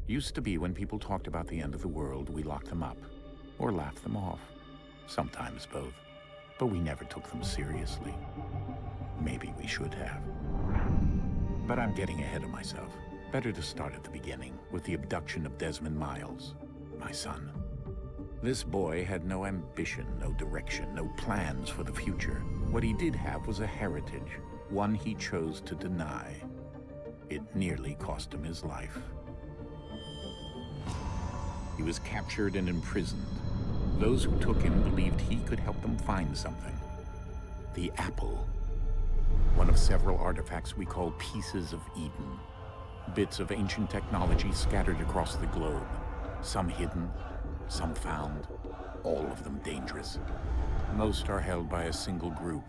Used to be when people talked about the end of the world, we locked them up, or laughed them off. Sometimes both. But we never took them seriously. Maybe we should have. But I'm getting ahead of myself. Better to start at the beginning, with the abduction of Desmond Miles, my son. This boy had no ambition, no direction, no plans for the future. What he did have was a heritage, one he chose to deny. It nearly cost him his life. He was captured and imprisoned. Those who took him believed he could help them find something. The apple. One of several artifacts we call pieces of Eden. Bits of ancient technology scattered across the globe. Some hidden, some found, all of them dangerous. Most are held by a single group,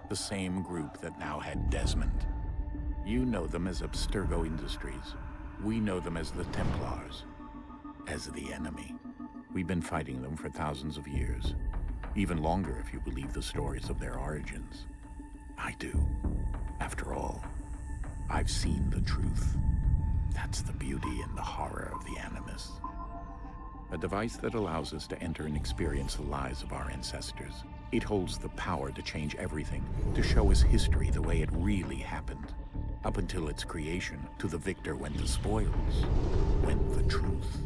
the same group that now had Desmond. You know them as Abstergo Industries. We know them as the Templars, as the enemy. We've been fighting them for thousands of years, even longer if you believe the stories of their origins. I do. After all, I've seen the truth. That's the beauty and the horror of the Animus. A device that allows us to enter and experience the lives of our ancestors. It holds the power to change everything, to show us history the way it really happened. Up until its creation, to the victor went the spoils, went the truth.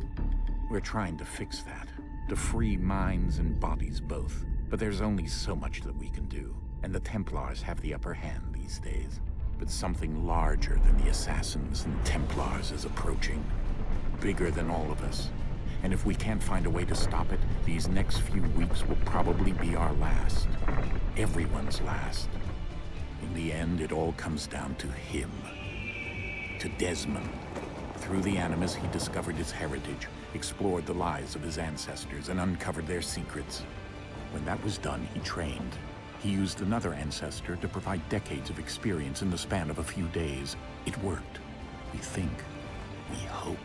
We're trying to fix that, to free minds and bodies both. But there's only so much that we can do, and the Templars have the upper hand these days. But something larger than the Assassins and Templars is approaching, bigger than all of us. And if we can't find a way to stop it, these next few weeks will probably be our last. Everyone's last. In the end, it all comes down to him. To Desmond. Through the Animus, he discovered his heritage, explored the lives of his ancestors, and uncovered their secrets. When that was done, he trained. He used another ancestor to provide decades of experience in the span of a few days. It worked. We think. We hope.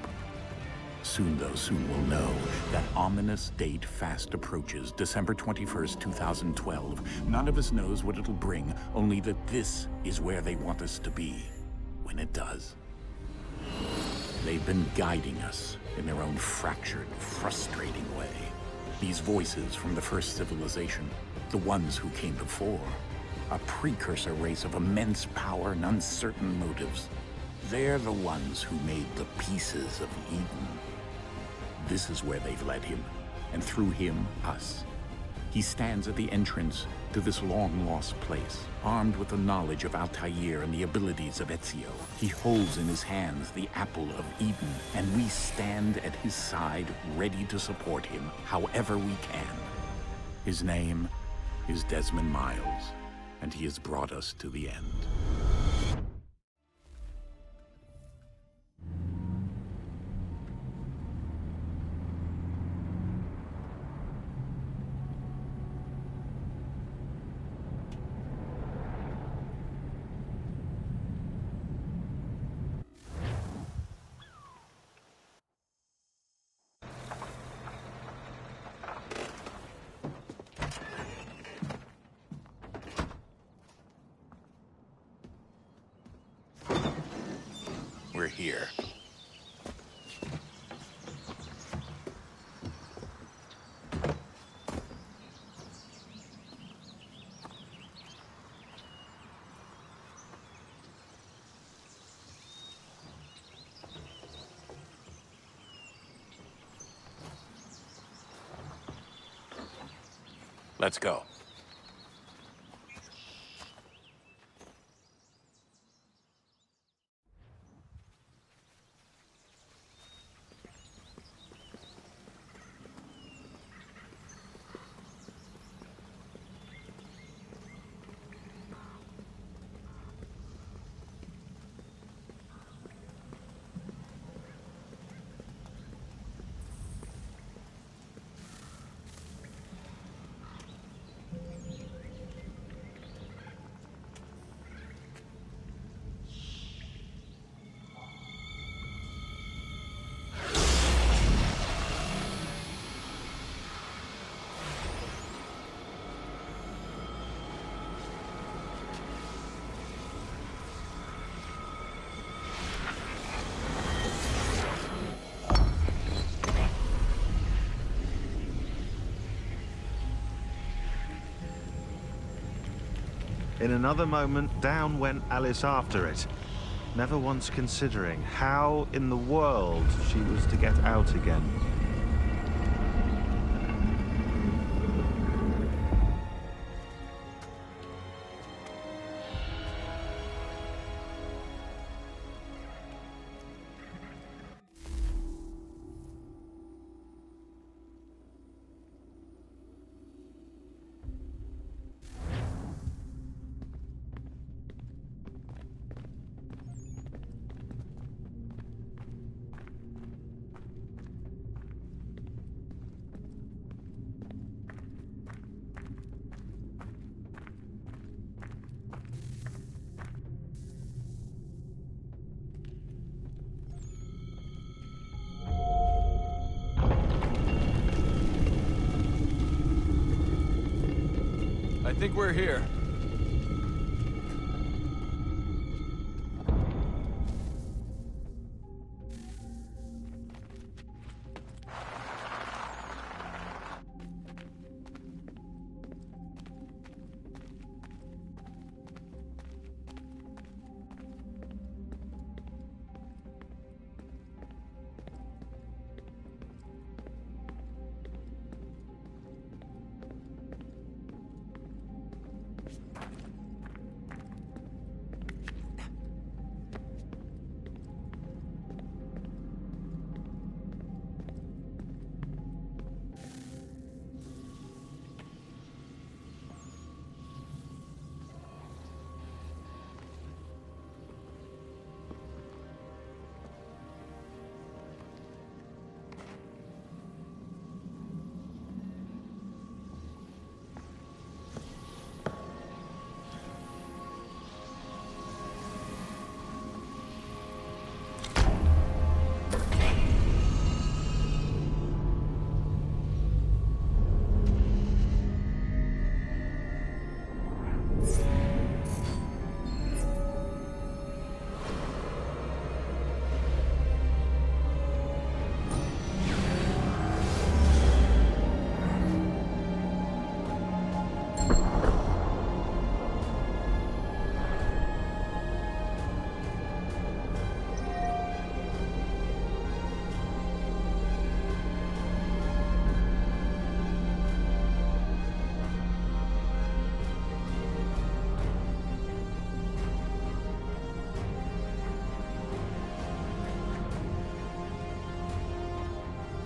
Soon, though, soon we'll know. That ominous date fast approaches, December 21st, 2012. None of us knows what it'll bring, only that this is where they want us to be, when it does. They've been guiding us in their own fractured, frustrating way. These voices from the first civilization, the ones who came before, a precursor race of immense power and uncertain motives. They're the ones who made the pieces of Eden. This is where they've led him, and through him, us. He stands at the entrance to this long-lost place, armed with the knowledge of Altair and the abilities of Ezio. He holds in his hands the apple of Eden, and we stand at his side, ready to support him however we can. His name is Desmond Miles, and he has brought us to the end. We're here. Let's go. In another moment, down went Alice after it, never once considering how in the world she was to get out again. I think we're here.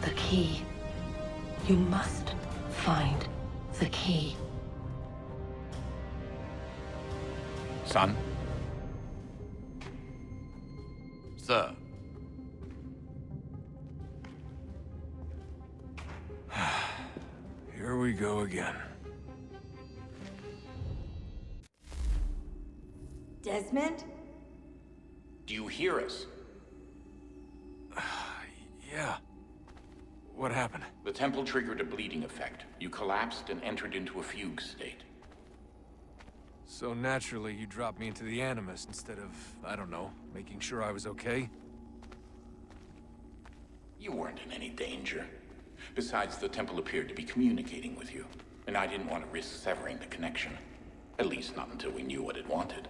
The key. You must find the key. Son? Sir. Here we go again. Desmond? Do you hear us? Yeah. What happened? The temple triggered a bleeding effect. You collapsed and entered into a fugue state. So naturally, you dropped me into the Animus instead of, I don't know, making sure I was okay? You weren't in any danger. Besides, the temple appeared to be communicating with you, and I didn't want to risk severing the connection. At least not until we knew what it wanted.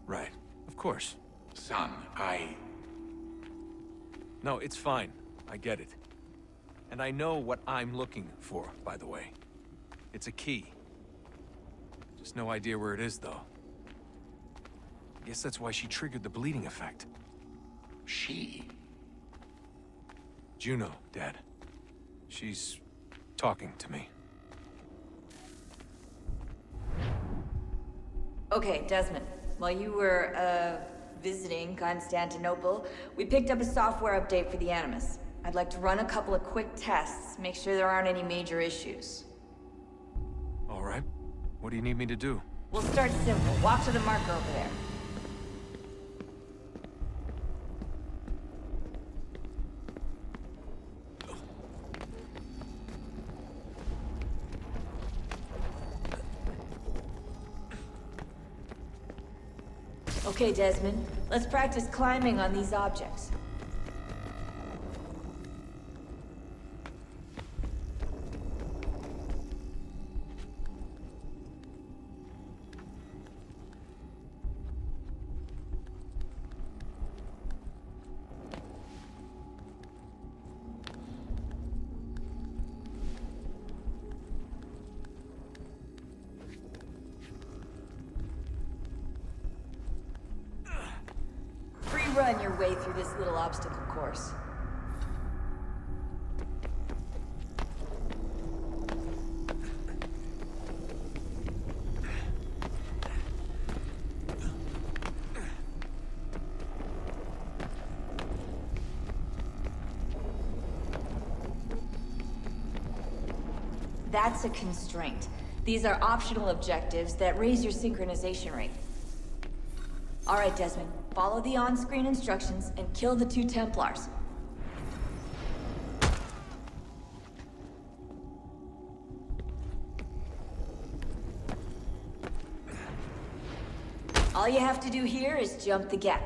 Right. Of course. Son, No, it's fine. I get it. And I know what I'm looking for, by the way. It's a key. Just no idea where it is, though. I guess that's why she triggered the bleeding effect. She? Juno, Dad. She's talking to me. Okay, Desmond. While you were, visiting Constantinople, we picked up a software update for the Animus. I'd like to run a couple of quick tests, make sure there aren't any major issues. All right. What do you need me to do? We'll start simple. Walk to the marker over there. Okay, Desmond. Let's practice climbing on these objects. run your way through this little obstacle course. That's a constraint. These are optional objectives that raise your synchronization rate. All right, Desmond. Follow the on-screen instructions and kill the 2 Templars. All you have to do here is jump the gap.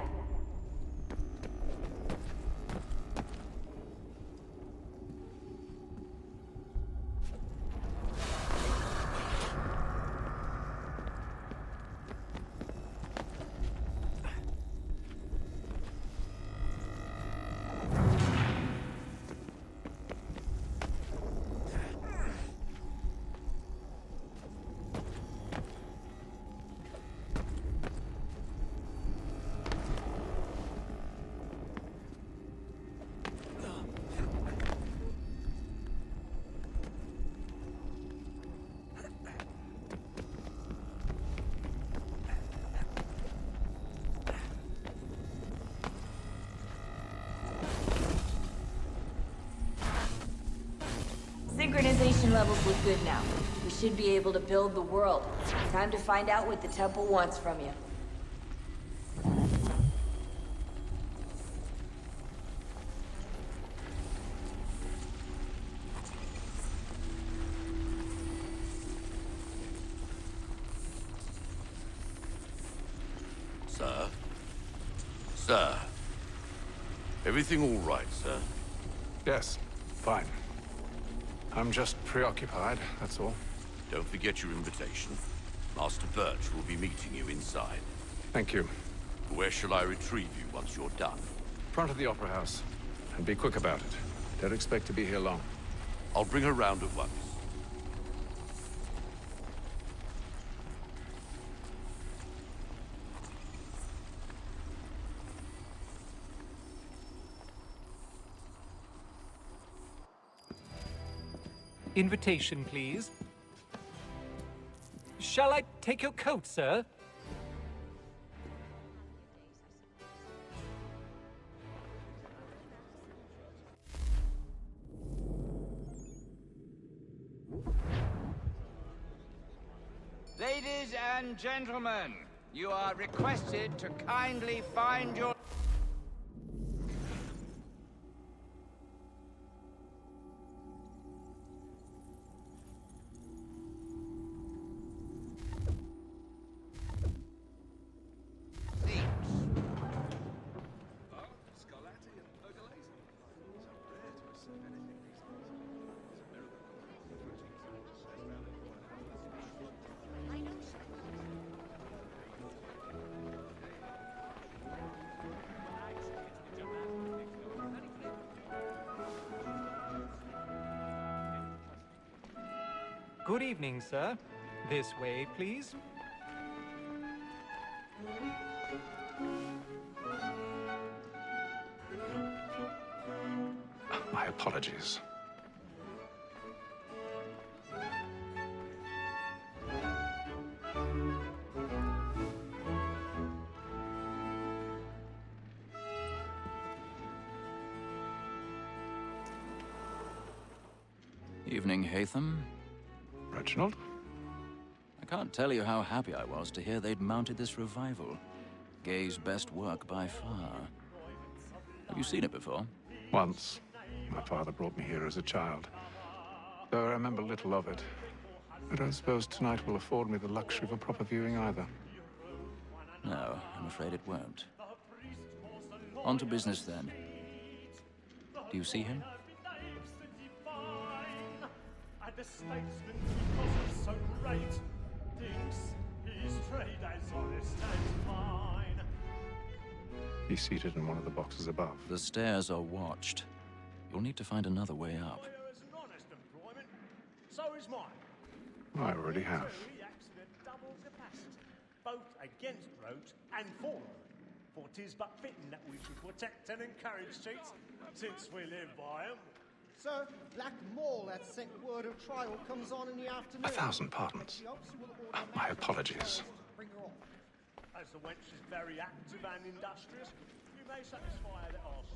Synchronization levels look good now. We should be able to build the world. Time to find out what the temple wants from you. Sir? Sir? Everything all right, sir? Yes, fine. I'm just preoccupied, that's all. Don't forget your invitation. Master Birch will be meeting you inside. Thank you. Where shall I retrieve you once you're done? Front of the Opera House. And be quick about it. Don't expect to be here long. I'll bring her round at once. Invitation, please. Shall I take your coat, sir? Ladies and gentlemen, you are requested to kindly find your... Good evening, sir. This way, please. My apologies. Evening, Hatham. Reginald? I can't tell you how happy I was to hear they'd mounted this revival. Gay's best work by far. Have you seen it before? Once. My father brought me here as a child. Though I remember little of it. I don't suppose tonight will afford me the luxury of a proper viewing either. No, I'm afraid it won't. On to business then. Do you see him? The statesman, because he's so great, thinks his trade as honest as mine. He's seated in one of the boxes above. The stairs are watched. You'll need to find another way up. Is an honest employment, so is mine. I already have. We acts at double capacity, both against rote and for rote. For 'tis but fitting that we should protect and encourage cheats, since we live by 'em. Sir, Black Mall had sent word of trial comes on in the afternoon. 1,000 pardons. My apologies. Bring her off. As the wench is very active and industrious, you may satisfy her that ask.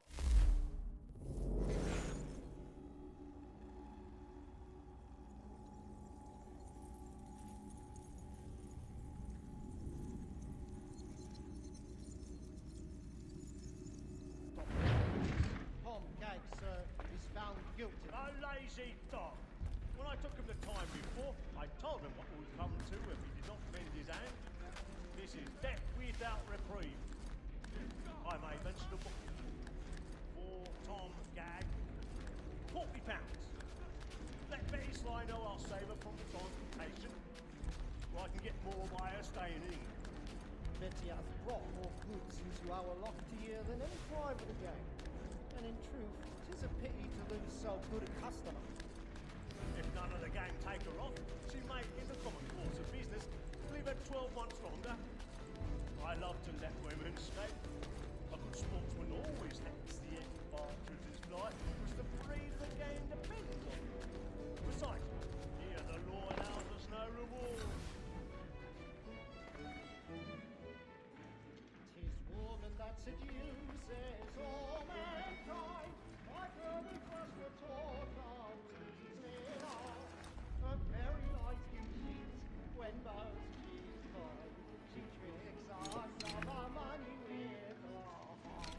Tom Gag, sir, is found guilty. A lazy dog. When I took him the time before, I told him what would come to if he did not mend his hand. This is death without reprieve. I made mention of for Tom Gag, £40. Let Betty Sly know I'll save her from the transportation, or I can get more by her staying in. Betty hath brought more goods into our loft here than any private gang. And in truth, 'tis a pity to lose so good a customer. If none of the gang take her off, she may, in the common course of business, leave her 12 months longer. I love to let women escape. A good sportsman always lets the ex-partridge's fly, which the breed the game depends on. Besides, here the law allows us no reward. 'Tis woman that seduces all mankind, like her we first were taught how to live. Her very light you cheat when most she's coy. She tricks us of our money with her heart.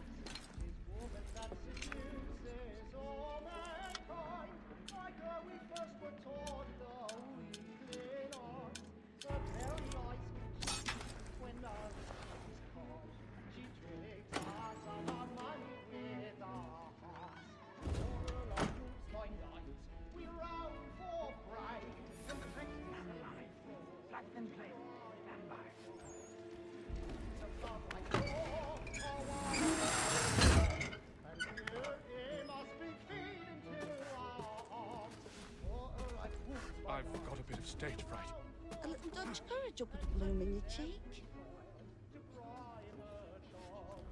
'Tis woman that seduces all mankind, like her we first were taught the weakling art. Her very light you cheat when most she's coy. She tricks us of our money with our hearts. For her like groups by night, we roam for prey. And the next man alive, black and plain, stand by. To love like war, and here he must be feeding to our arms. For her like wolves by I've got a bit of stage fright. A little Dutch courage will put a bloom in your cheek. To cry in her charms.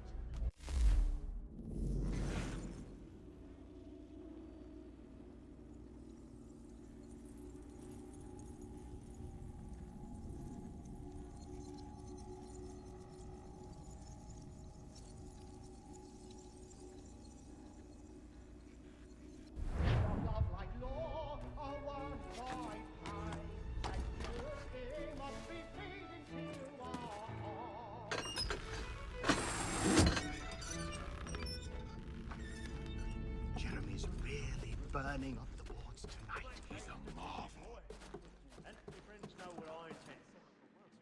Love like law, a one by high. And here he must be feeding to our arms. Jeremy's really burning up the boards tonight. He's a marvel. And your friends know what I intend.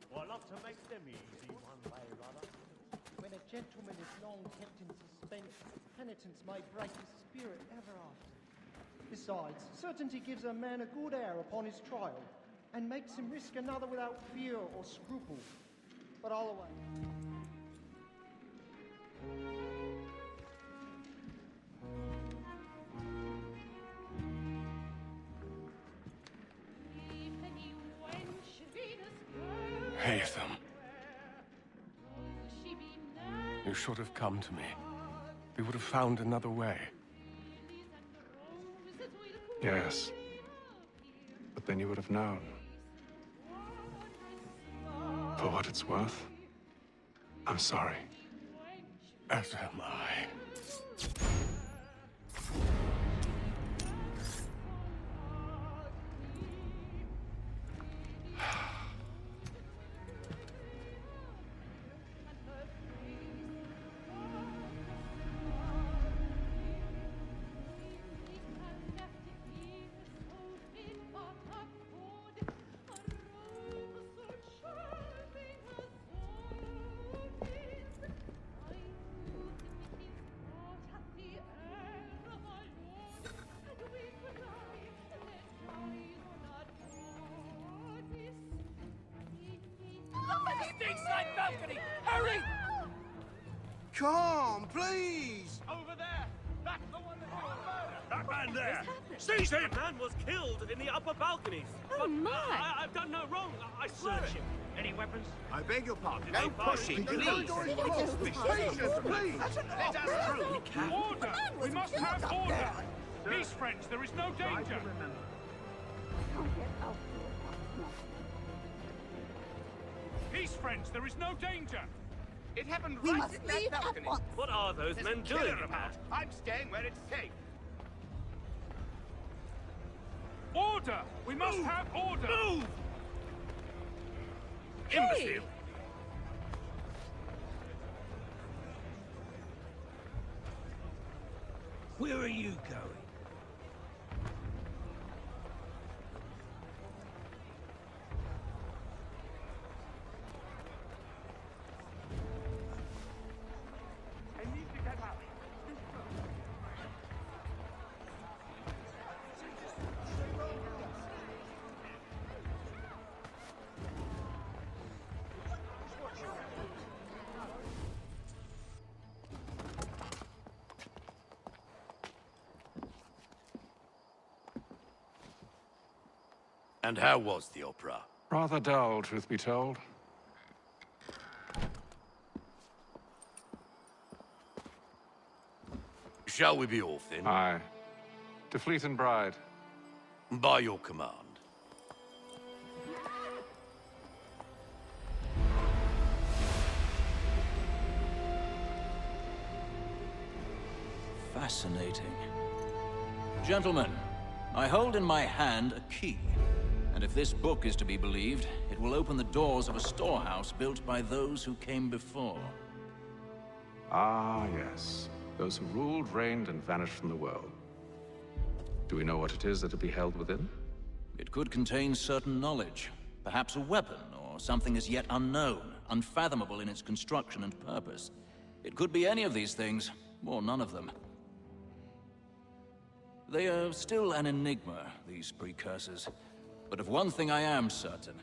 Well, I love to make them easy one way or other. When a gentleman is long kept in suspense, penitence may break his spirit ever after. Besides, certainty gives a man a good air upon his trial, and makes him risk another without fear or scruple. But I'll away. Haytham. You should have come to me. We would have found another way. Yes. But then you would have known. For what it's worth, I'm sorry. As am I. Stateside balcony! Hurry! Come, please! Over there! That's the one that did the murder! That man there! Seize him! Man was killed in the upper balconies. Oh, my! I've done no wrong. I swear Search it. him. Any weapons? I beg your pardon. No pushing, please! Please, please! Let us through! Order! We must have order! Peace, friends, there is no danger! Peace, friends, there is no danger! It happened We right must in that leave at balcony. once. What are those There's men a killer doing? about. I'm staying where it's safe. Order! We must have order! Move! Imbecile! Where are you going? I need to get out. And how was the opera? Rather dull, truth be told. Shall we be off then? Aye. To Fleet and Bride. By your command. Fascinating. Gentlemen, I hold in my hand a key. And if this book is to be believed, it will open the doors of a storehouse built by those who came before. Ah, yes. Those who ruled, reigned, and vanished from the world. Do we know what it is that will be held within? It could contain certain knowledge. Perhaps a weapon, or something as yet unknown, unfathomable in its construction and purpose. It could be any of these things, or none of them. They are still an enigma, these precursors. But of one thing I am certain.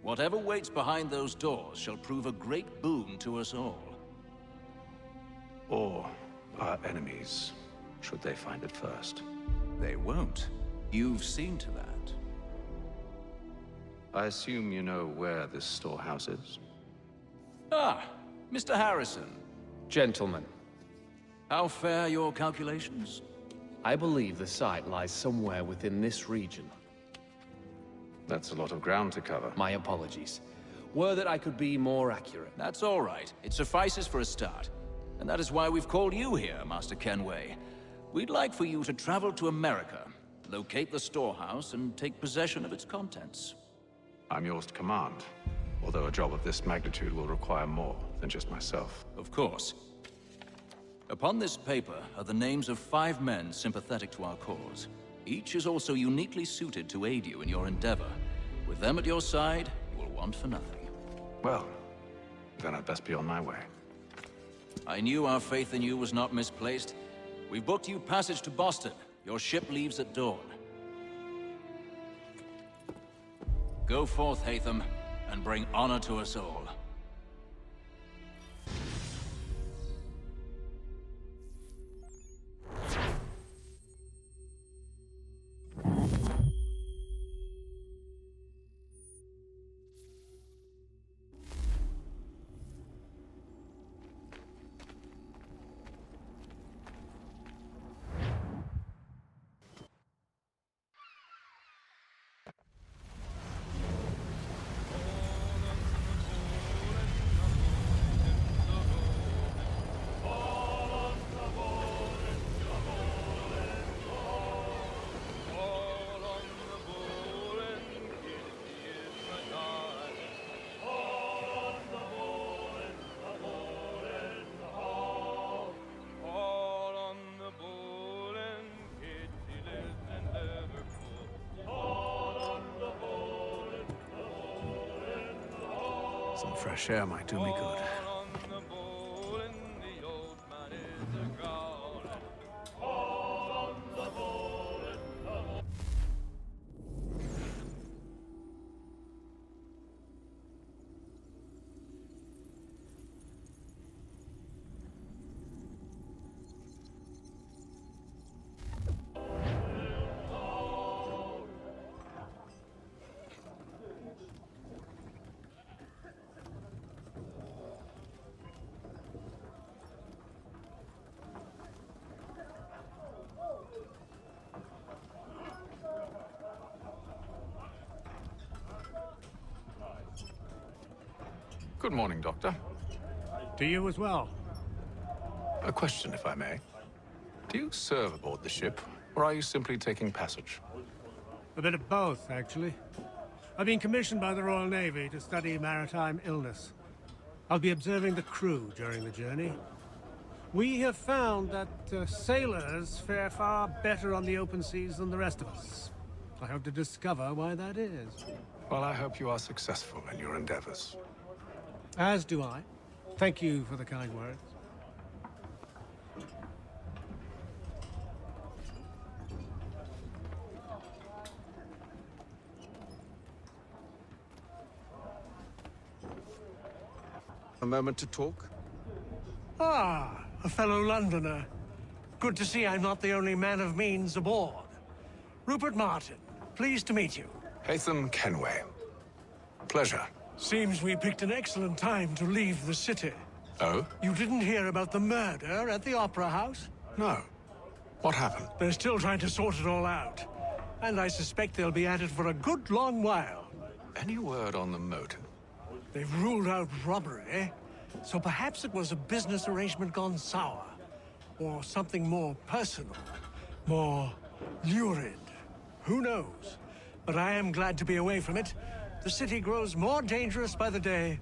Whatever waits behind those doors shall prove a great boon to us all. Or our enemies, should they find it first. They won't. You've seen to that. I assume you know where this storehouse is? Ah, Mr. Harrison. Gentlemen, How fare your calculations? I believe the site lies somewhere within this region. That's a lot of ground to cover. My apologies. Were that I could be more accurate. That's all right. It suffices for a start. And that is why we've called you here, Master Kenway. We'd like for you to travel to America, locate the storehouse, and take possession of its contents. I'm yours to command, although a job of this magnitude will require more than just myself. Of course. Upon this paper are the names of 5 men sympathetic to our cause. Each is also uniquely suited to aid you in your endeavor. With them at your side, you will want for nothing. Well, then I'd best be on my way. I knew our faith in you was not misplaced. We've booked you passage to Boston. Your ship leaves at dawn. Go forth, Hatham, and bring honor to us all. Some fresh air might do me good. Good morning, Doctor. To you as well. A question, if I may. Do you serve aboard the ship, or are you simply taking passage? A bit of both, actually. I've been commissioned by the Royal Navy to study maritime illness. I'll be observing the crew during the journey. We have found that sailors fare far better on the open seas than the rest of us. I hope to discover why that is. Well, I hope you are successful in your endeavors. As do I. Thank you for the kind words. A moment to talk? Ah, a fellow Londoner. Good to see I'm not the only man of means aboard. Rupert Martin, pleased to meet you. Haytham Kenway. Pleasure. Seems we picked an excellent time to leave the city. Oh? You didn't hear about the murder at the Opera House? No. What happened? They're still trying to sort it all out. And I suspect they'll be at it for a good long while. Any word on the motive? They've ruled out robbery, so perhaps it was a business arrangement gone sour. Or something more personal, more lurid. Who knows? But I am glad to be away from it. The city grows more dangerous by the day.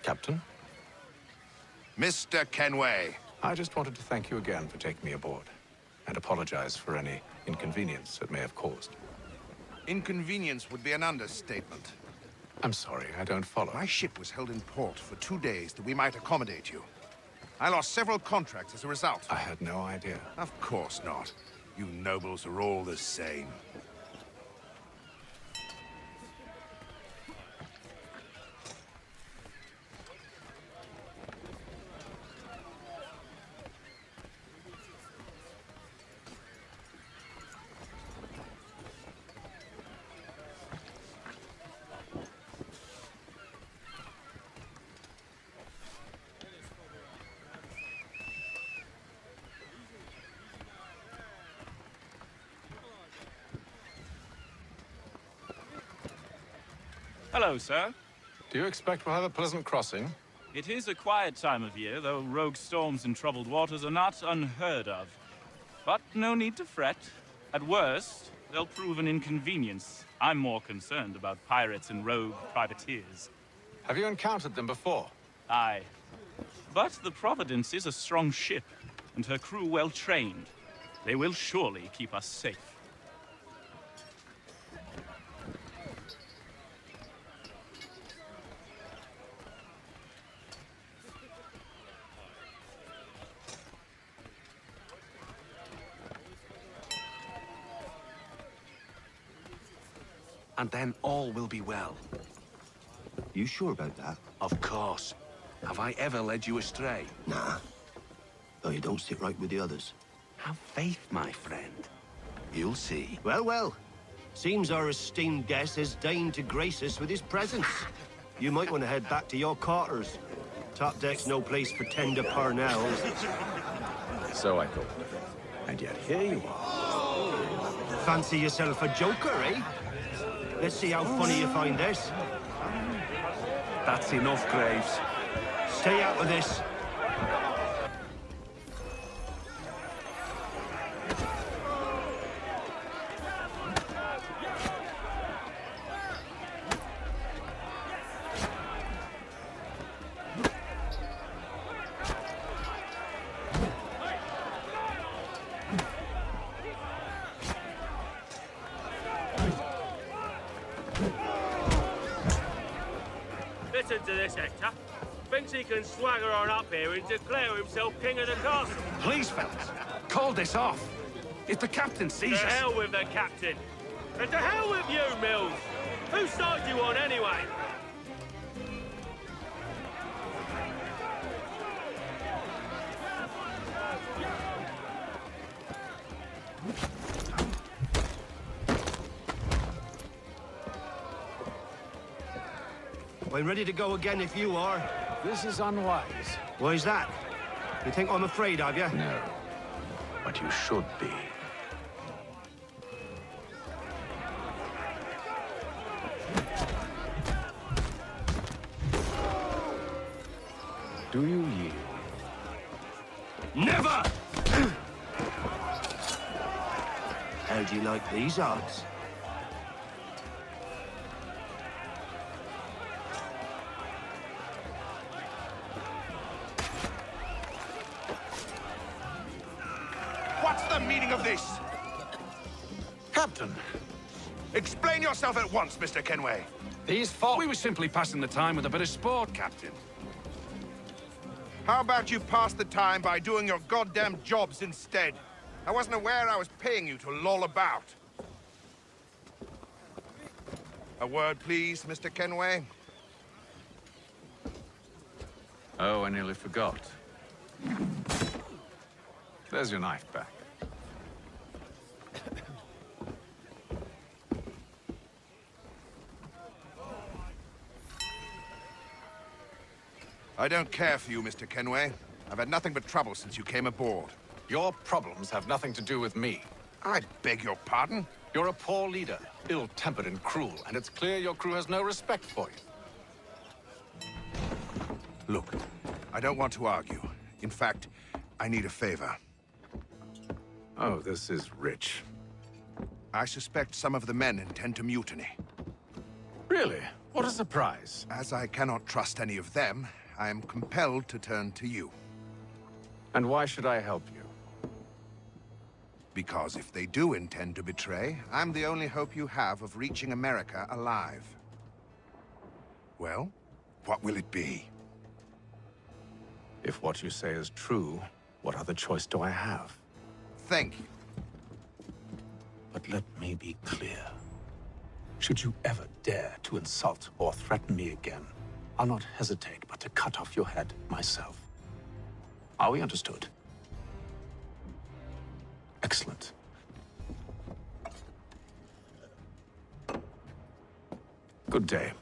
Captain? Mr. Kenway. I just wanted to thank you again for taking me aboard, and apologize for any inconvenience it may have caused. Inconvenience would be an understatement. I'm sorry, I don't follow. My ship was held in port for 2 days that we might accommodate you. I lost several contracts as a result. I had no idea. Of course not. You nobles are all the same. Hello, sir. Do you expect we'll have a pleasant crossing? It is a quiet time of year, though rogue storms and troubled waters are not unheard of. But no need to fret. At worst, they'll prove an inconvenience. I'm more concerned about pirates and rogue privateers. Have you encountered them before? Aye. But the Providence is a strong ship, and her crew well trained. They will surely keep us safe. And then all will be well. You sure about that? Of course. Have I ever led you astray? Nah. Though you don't sit right with the others. Have faith, my friend. You'll see. Well, well. Seems our esteemed guest has deigned to grace us with his presence. You might want to head back to your quarters. Top deck's no place for tender parnells. So I thought. And yet here you are. Fancy yourself a joker, eh? Let's see how funny you find this. That's enough, Graves. Stay out of this. Listen to this, Hector. Thinks he can swagger on up here and declare himself king of the castle. Please, fellas, call this off. If the captain sees To us... hell with the captain. And to hell with you, Mills. Whose side you on, anyway? I'm ready to go again if you are. This is unwise. Why's that? You think I'm afraid of you? No, but you should be. Do you yield? Never! How do you like these odds? What's the meaning of this? Captain! Explain yourself at once, Mr. Kenway. These folk... We were simply passing the time with a bit of sport, Captain. How about you pass the time by doing your goddamn jobs instead? I wasn't aware I was paying you to loll about. A word, please, Mr. Kenway. Oh, I nearly forgot. There's your knife back. I don't care for you, Mr. Kenway. I've had nothing but trouble since you came aboard. Your problems have nothing to do with me. I beg your pardon? You're a poor leader, ill-tempered and cruel, and it's clear your crew has no respect for you. Look, I don't want to argue. In fact, I need a favor. Oh, this is rich. I suspect some of the men intend to mutiny. Really? What a surprise. As I cannot trust any of them, I am compelled to turn to you. And why should I help you? Because if they do intend to betray, I'm the only hope you have of reaching America alive. Well, what will it be? If what you say is true, what other choice do I have? Thank you. But let me be clear. Should you ever dare to insult or threaten me again, I'll not hesitate but to cut off your head myself. Are we understood? Excellent. Good day.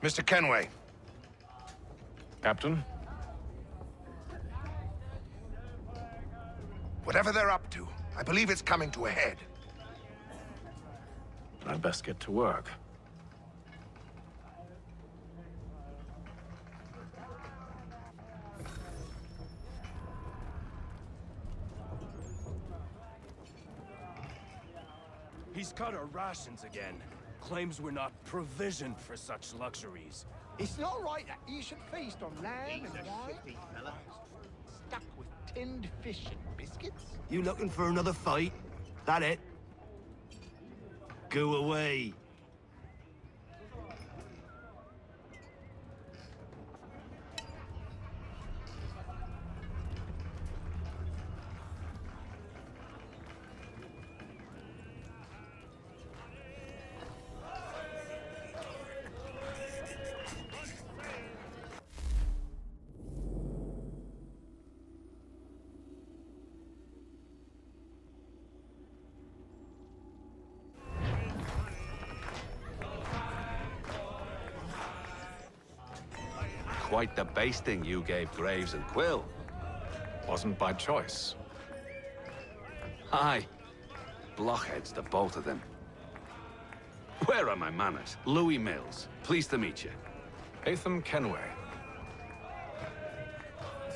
Mr. Kenway. Captain? Whatever they're up to, I believe it's coming to a head. I'd best get to work. He's cut our rations again. Claims we're not provisioned for such luxuries. It's not right that you should feast on lamb and wine. Stuck with tinned fish and biscuits. You looking for another fight? That it? Go away. Quite the basting you gave Graves and Quill. Wasn't by choice. Aye. Blockheads, the both of them. Where are my manners? Louis Mills. Pleased to meet you. Atham Kenway.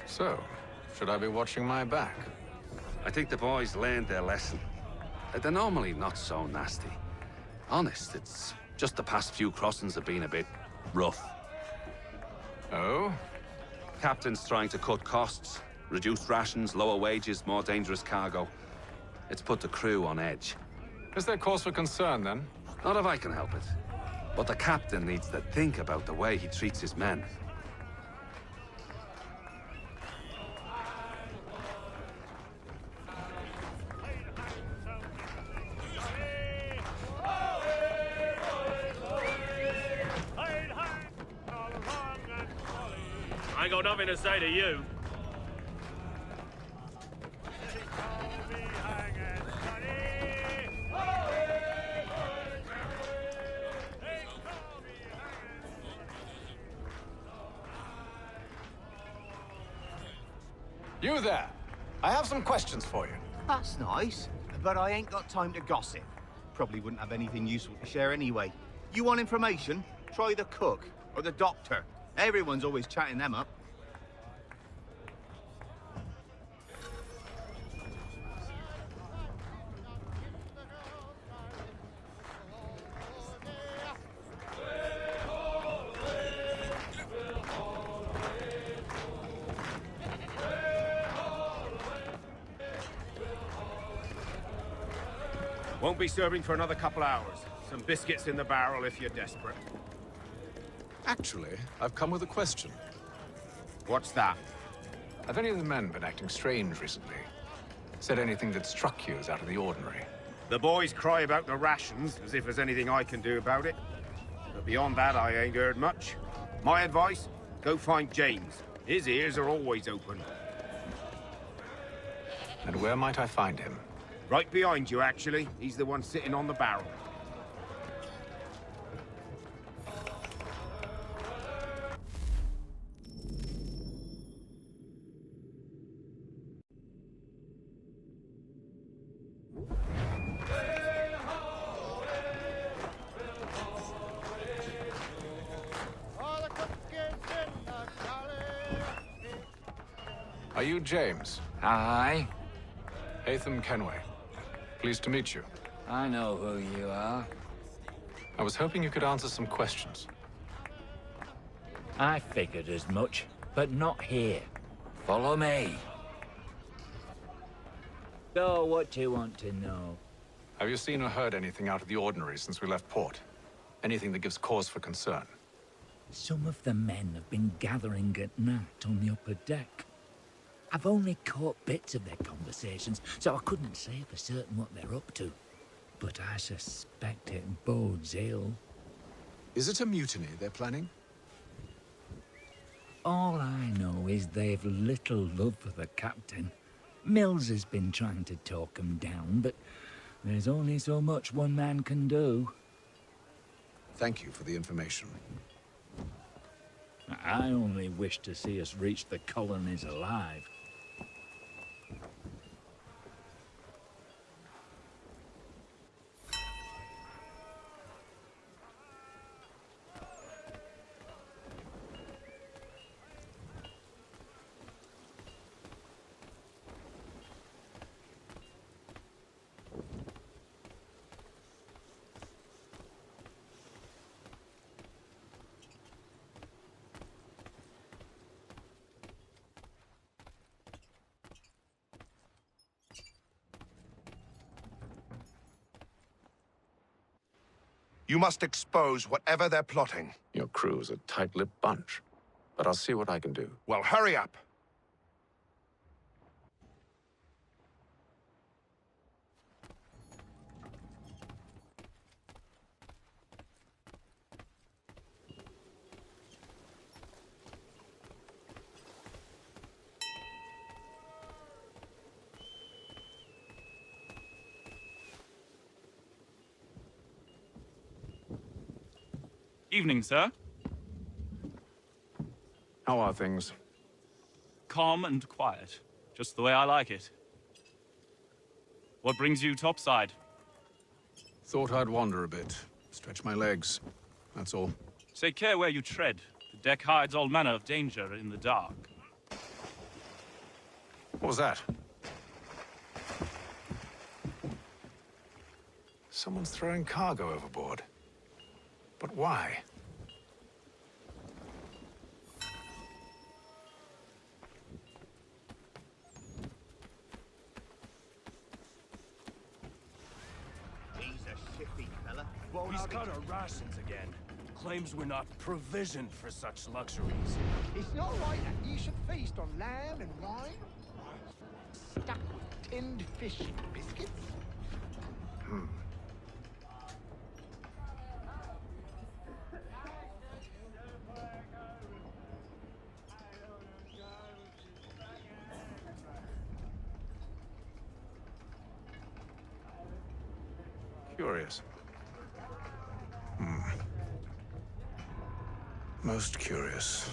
So, Should I be watching my back? I think the boys learned their lesson. They're normally not so nasty. Honest, it's just the past few crossings have been a bit rough. Oh? Captain's trying to cut costs. Reduced rations, lower wages, more dangerous cargo. It's put the crew on edge. Is there cause for concern, then? Not if I can help it. But the captain needs to think about the way he treats his men. I ain't got nothing to say to you. You there! I have some questions for you. That's nice, but I ain't got time to gossip. Probably wouldn't have anything useful to share anyway. You want information? Try the cook or the doctor. Everyone's always chatting them up. Won't be serving for another couple hours. Some biscuits in the barrel if you're desperate. Actually, I've come with a question. What's that? Have any of the men been acting strange recently? Said anything that struck you as out of the ordinary? The boys cry about the rations, as if there's anything I can do about it. But beyond that, I ain't heard much. My advice? Go find James. His ears are always open. And where might I find him? Right behind you, actually. He's the one sitting on the barrel. Are you James? Hi. Hatham Kenway. Pleased to meet you. I know who you are. I was hoping you could answer some questions. I figured as much, but not here. Follow me. So, what do you want to know? Have you seen or heard anything out of the ordinary since we left port? Anything that gives cause for concern? Some of the men have been gathering at night on the upper deck. I've only caught bits of their conversations, so I couldn't say for certain what they're up to. But I suspect it bodes ill. Is it a mutiny they're planning? All I know is they've little love for the captain. Mills has been trying to talk him down, but there's only so much one man can do. Thank you for the information. I only wish to see us reach the colonies alive. You must expose whatever they're plotting. Your crew's a tight-lipped bunch, but I'll see what I can do. Well, hurry up. Evening, sir. How are things? Calm and quiet. Just the way I like it. What brings you topside? Thought I'd wander a bit. Stretch my legs. That's all. Take care where you tread. The deck hides all manner of danger in the dark. What was that? Someone's throwing cargo overboard. But why? He's a shifty fella. He's cut our rations again. Claims we're not provisioned for such luxuries. It's not right that you should feast on lamb and wine, stuck with tinned fish and biscuits. Curious. Most curious.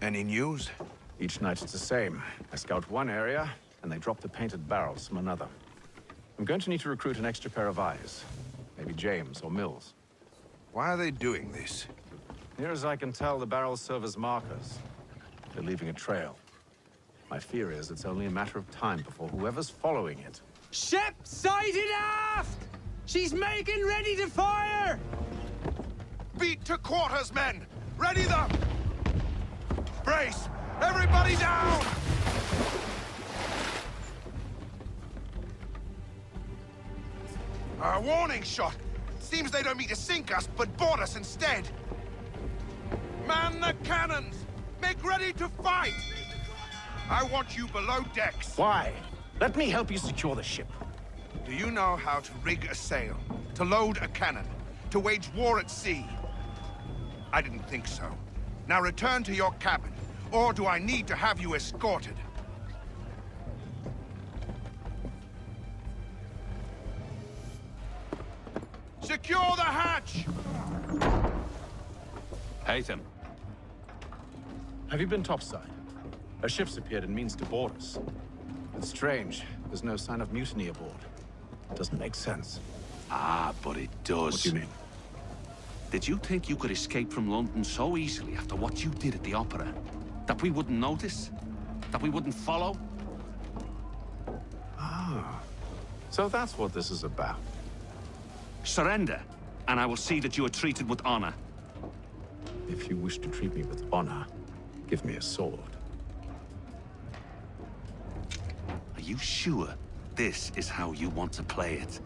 Any news? Each night it's the same. I scout one area, and they drop the painted barrels from another. I'm going to need to recruit an extra pair of eyes. Maybe James or Mills. Why are they doing this? Near as I can tell, the barrels serve as markers. They're leaving a trail. My fear is it's only a matter of time before whoever's following it... Ship sighted aft! She's making ready to fire! Beat to quarters, men! Ready them! Brace! Everybody down! A warning shot! Seems they don't mean to sink us, but board us instead! Man the cannons! Make ready to fight! I want you below decks! Why? Let me help you secure the ship. Do you know how to rig a sail? To load a cannon? To wage war at sea? I didn't think so. Now return to your cabin, or do I need to have you escorted? Secure the hatch! Haytham. Have you been topside? A ship's appeared and means to board us. It's strange. There's no sign of mutiny aboard. Doesn't make sense. Ah, but it does. What do you mean? Did you think you could escape from London so easily after what you did at the opera? That we wouldn't notice? That we wouldn't follow? Ah. So that's what this is about. Surrender, and I will see that you are treated with honor. If you wish to treat me with honor, give me a sword. Are you sure this is how you want to play it?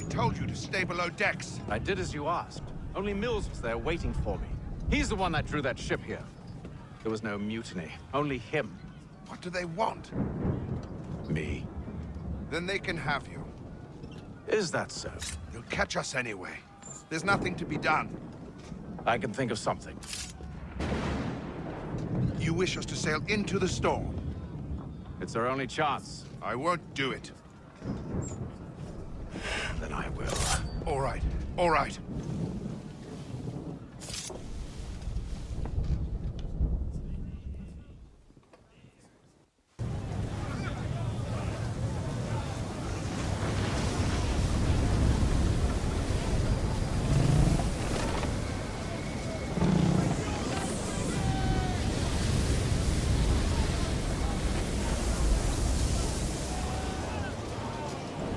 told you to stay below decks. I did as you asked. Only Mills was there waiting for me. He's the one that drew that ship here. There was no mutiny, only him. What do they want? Me. Then they can have you. Is that so? They'll catch us anyway. There's nothing to be done. I can think of something. You wish us to sail into the storm? It's our only chance. I won't do it. Then I will. All right, all right.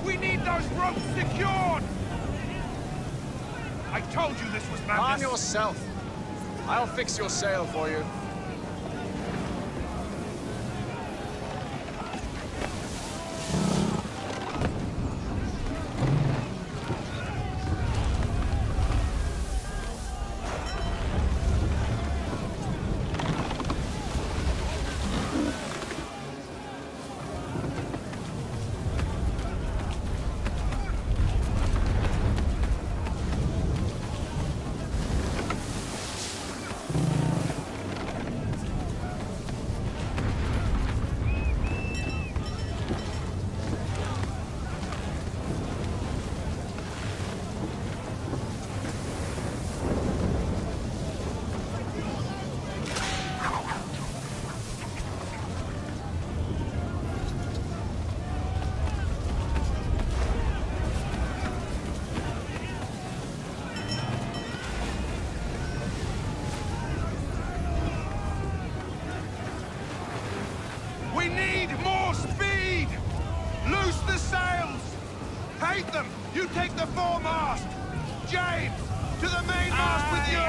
We need those ropes secured! I told you this was madness. Calm yourself. I'll fix your sail for you. We need more speed! Loose the sails! Hate them! You take the foremast! James, to the mainmast with you!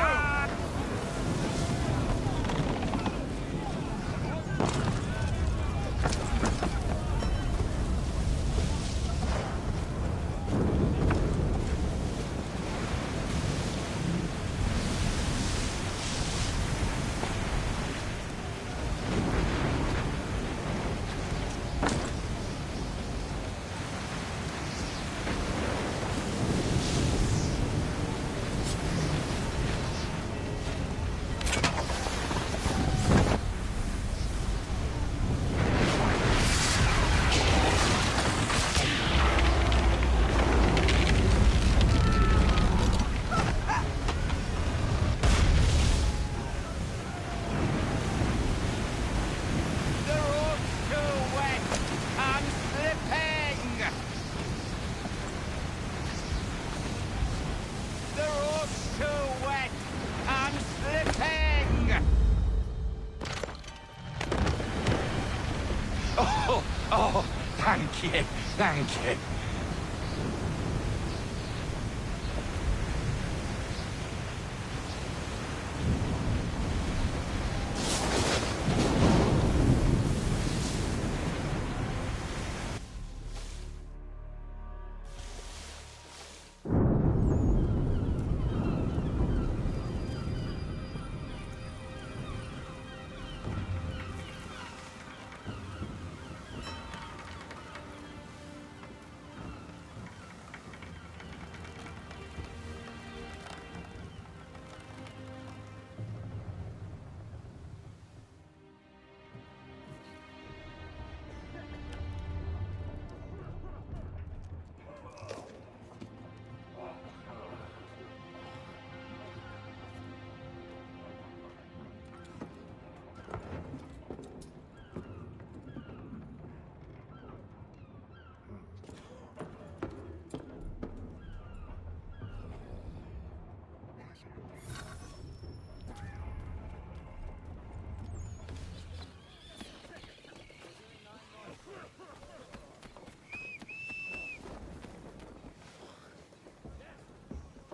Oh, thank you, thank you.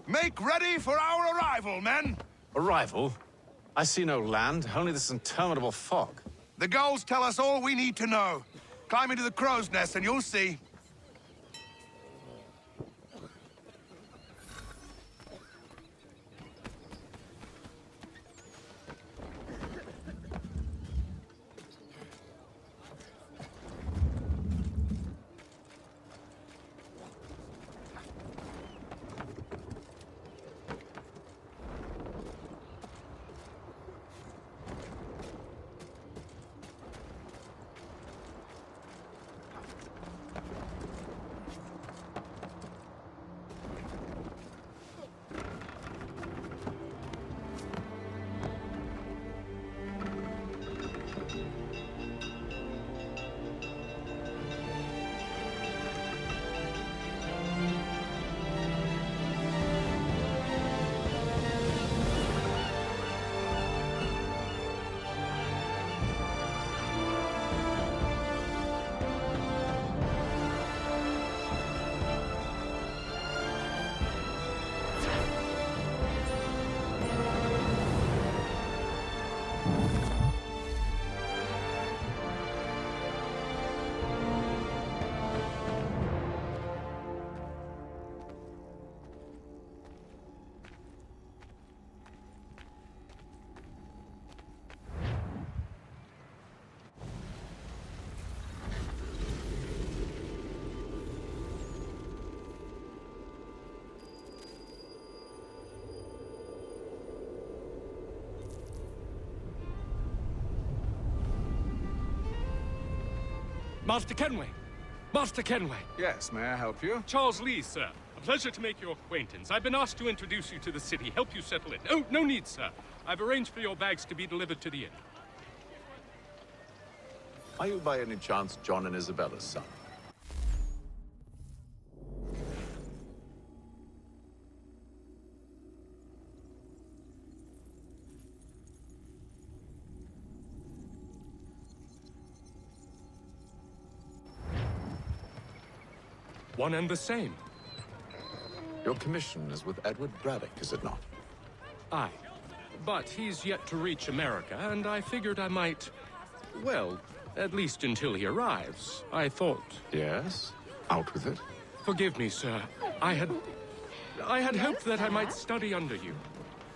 Make ready for our arrival, men! Arrival? I see no land, only this interminable fog. The gulls tell us all we need to know. Climb into the crow's nest and you'll see. Master Kenway! Master Kenway! Yes, may I help you? Charles Lee, sir. A pleasure to make your acquaintance. I've been asked to introduce you to the city, help you settle in. Oh, no need, sir. I've arranged for your bags to be delivered to the inn. Are you by any chance John and Isabella's son? One and the same. Your commission is with Edward Braddock, is it not? Aye. But he's yet to reach America, and I figured I might... Well, at least until he arrives, I thought. Yes? Out with it. Forgive me, sir. I had hoped that I might study under you.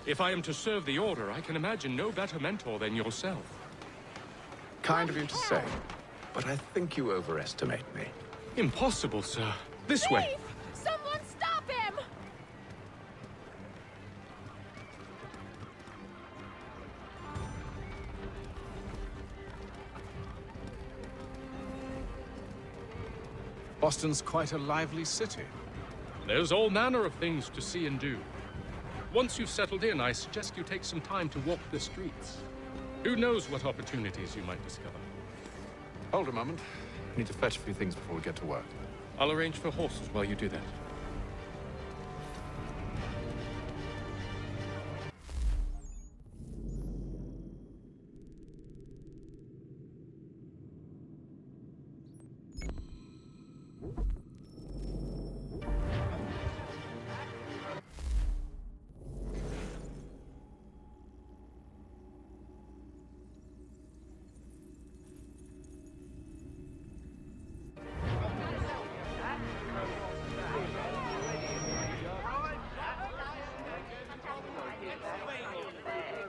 If I am to serve the Order, I can imagine no better mentor than yourself. Kind of you to say, but I think you overestimate me. Impossible, sir. This way. Someone stop him! Boston's quite a lively city. There's all manner of things to see and do. Once you've settled in, I suggest you take some time to walk the streets. Who knows what opportunities you might discover. Hold a moment. I need to fetch a few things before we get to work. I'll arrange for horses while you do that.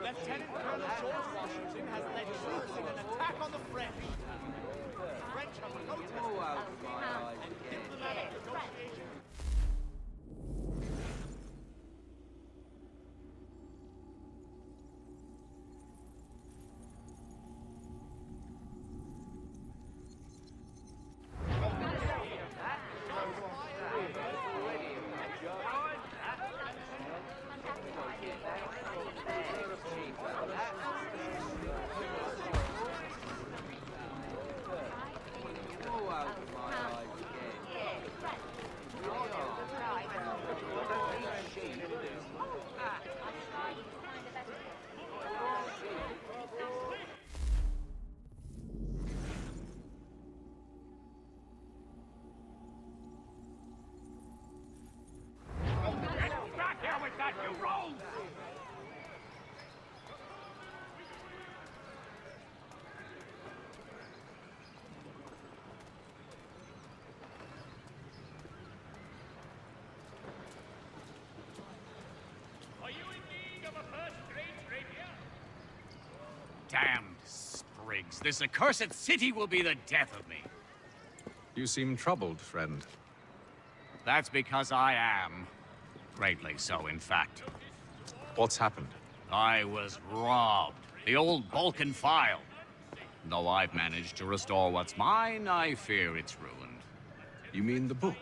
Lieutenant Colonel George Washington has led troops in an attack on the French. French have protested and diplomatic negotiations. Damned sprigs. This accursed city will be the death of me. You seem troubled, friend. That's because I am. Greatly so, in fact. What's happened? I was robbed. The old Balkan file. Though I've managed to restore what's mine, I fear it's ruined. You mean the book?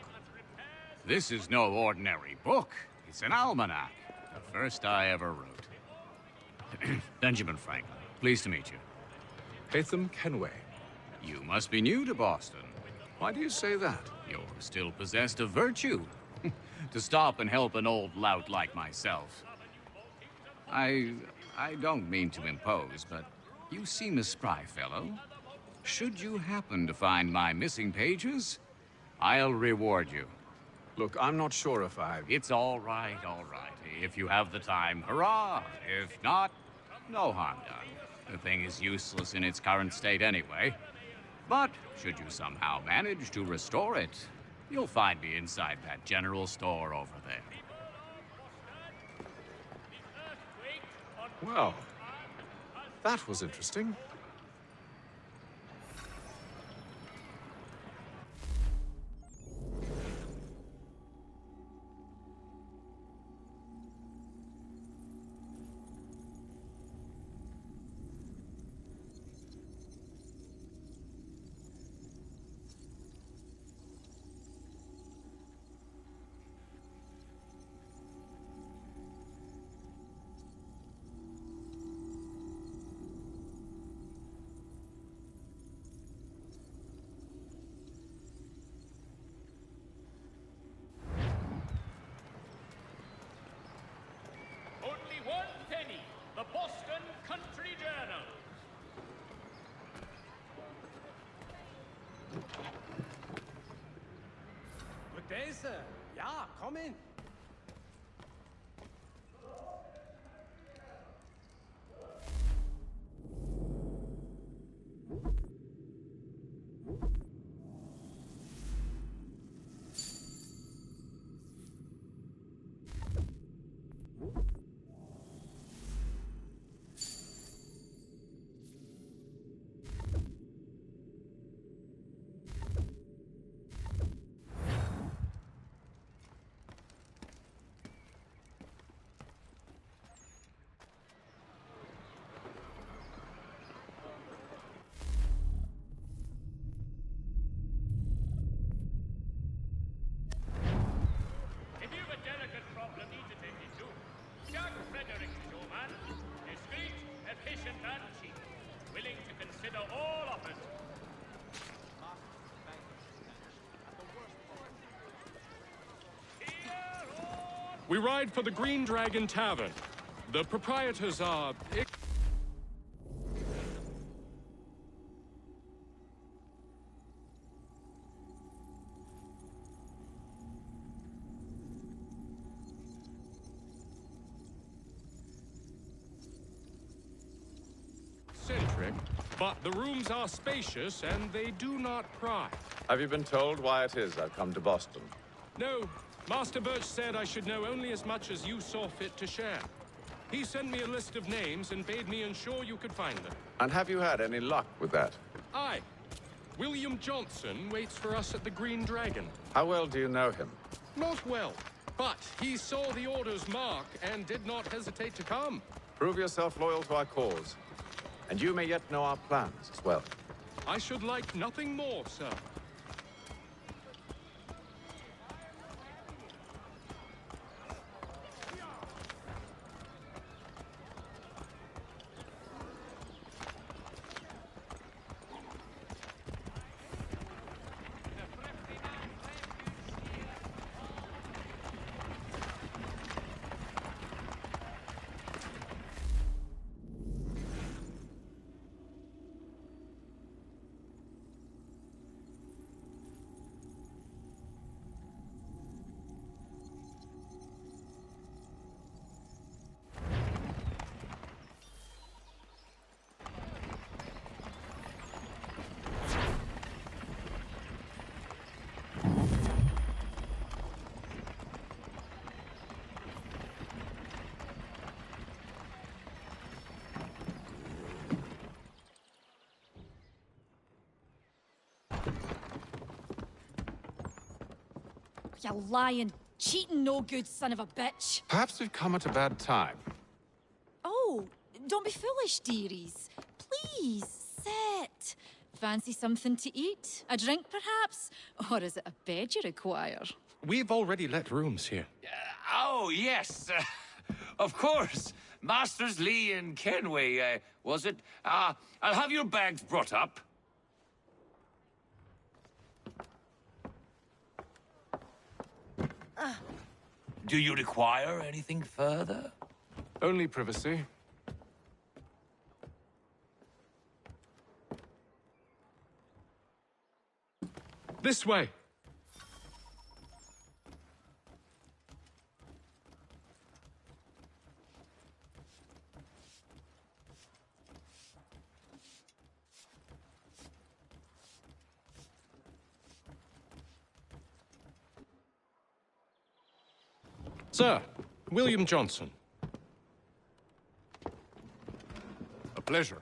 This is no ordinary book. It's an almanac. The first I ever wrote. Benjamin Franklin. Pleased to meet you. Hatham Kenway. You must be new to Boston. Why do you say that? You're still possessed of virtue. To stop and help an old lout like myself. I don't mean to impose, but you seem a spry fellow. Should you happen to find my missing pages, I'll reward you. Look, I'm not sure if I... It's all right, all right. If you have the time, hurrah! If not, no harm done. The thing is useless in its current state anyway. But should you somehow manage to restore it, you'll find me inside that general store over there. Well, that was interesting. Aye, sir. Yeah, come in. If you've a delicate problem need to take it to, Jack Frederick is your man. Discreet, efficient, and cheap. Willing to consider all offers. We ride for the Green Dragon Tavern. The proprietors are... eccentric, but the rooms are spacious and they do not pry. Have you been told why it is I've come to Boston? No, Master Birch said I should know only as much as you saw fit to share. He sent me a list of names and bade me ensure you could find them. And have you had any luck with that? Aye. William Johnson waits for us at the Green Dragon. How well do you know him? Not well, but he saw the order's mark and did not hesitate to come. Prove yourself loyal to our cause. And you may yet know our plans as well. I should like nothing more, sir. You lying, cheating, no good son of a bitch. Perhaps we've come at a bad time. Oh, don't be foolish, dearies. Please, sit. Fancy something to eat? A drink, perhaps? Or is it a bed you require? We've already let rooms here. Oh, yes. Of course. Masters Lee and Kenway, was it? I'll have your bags brought up. Do you require anything further? Only privacy. This way. Sir, William Johnson. A pleasure.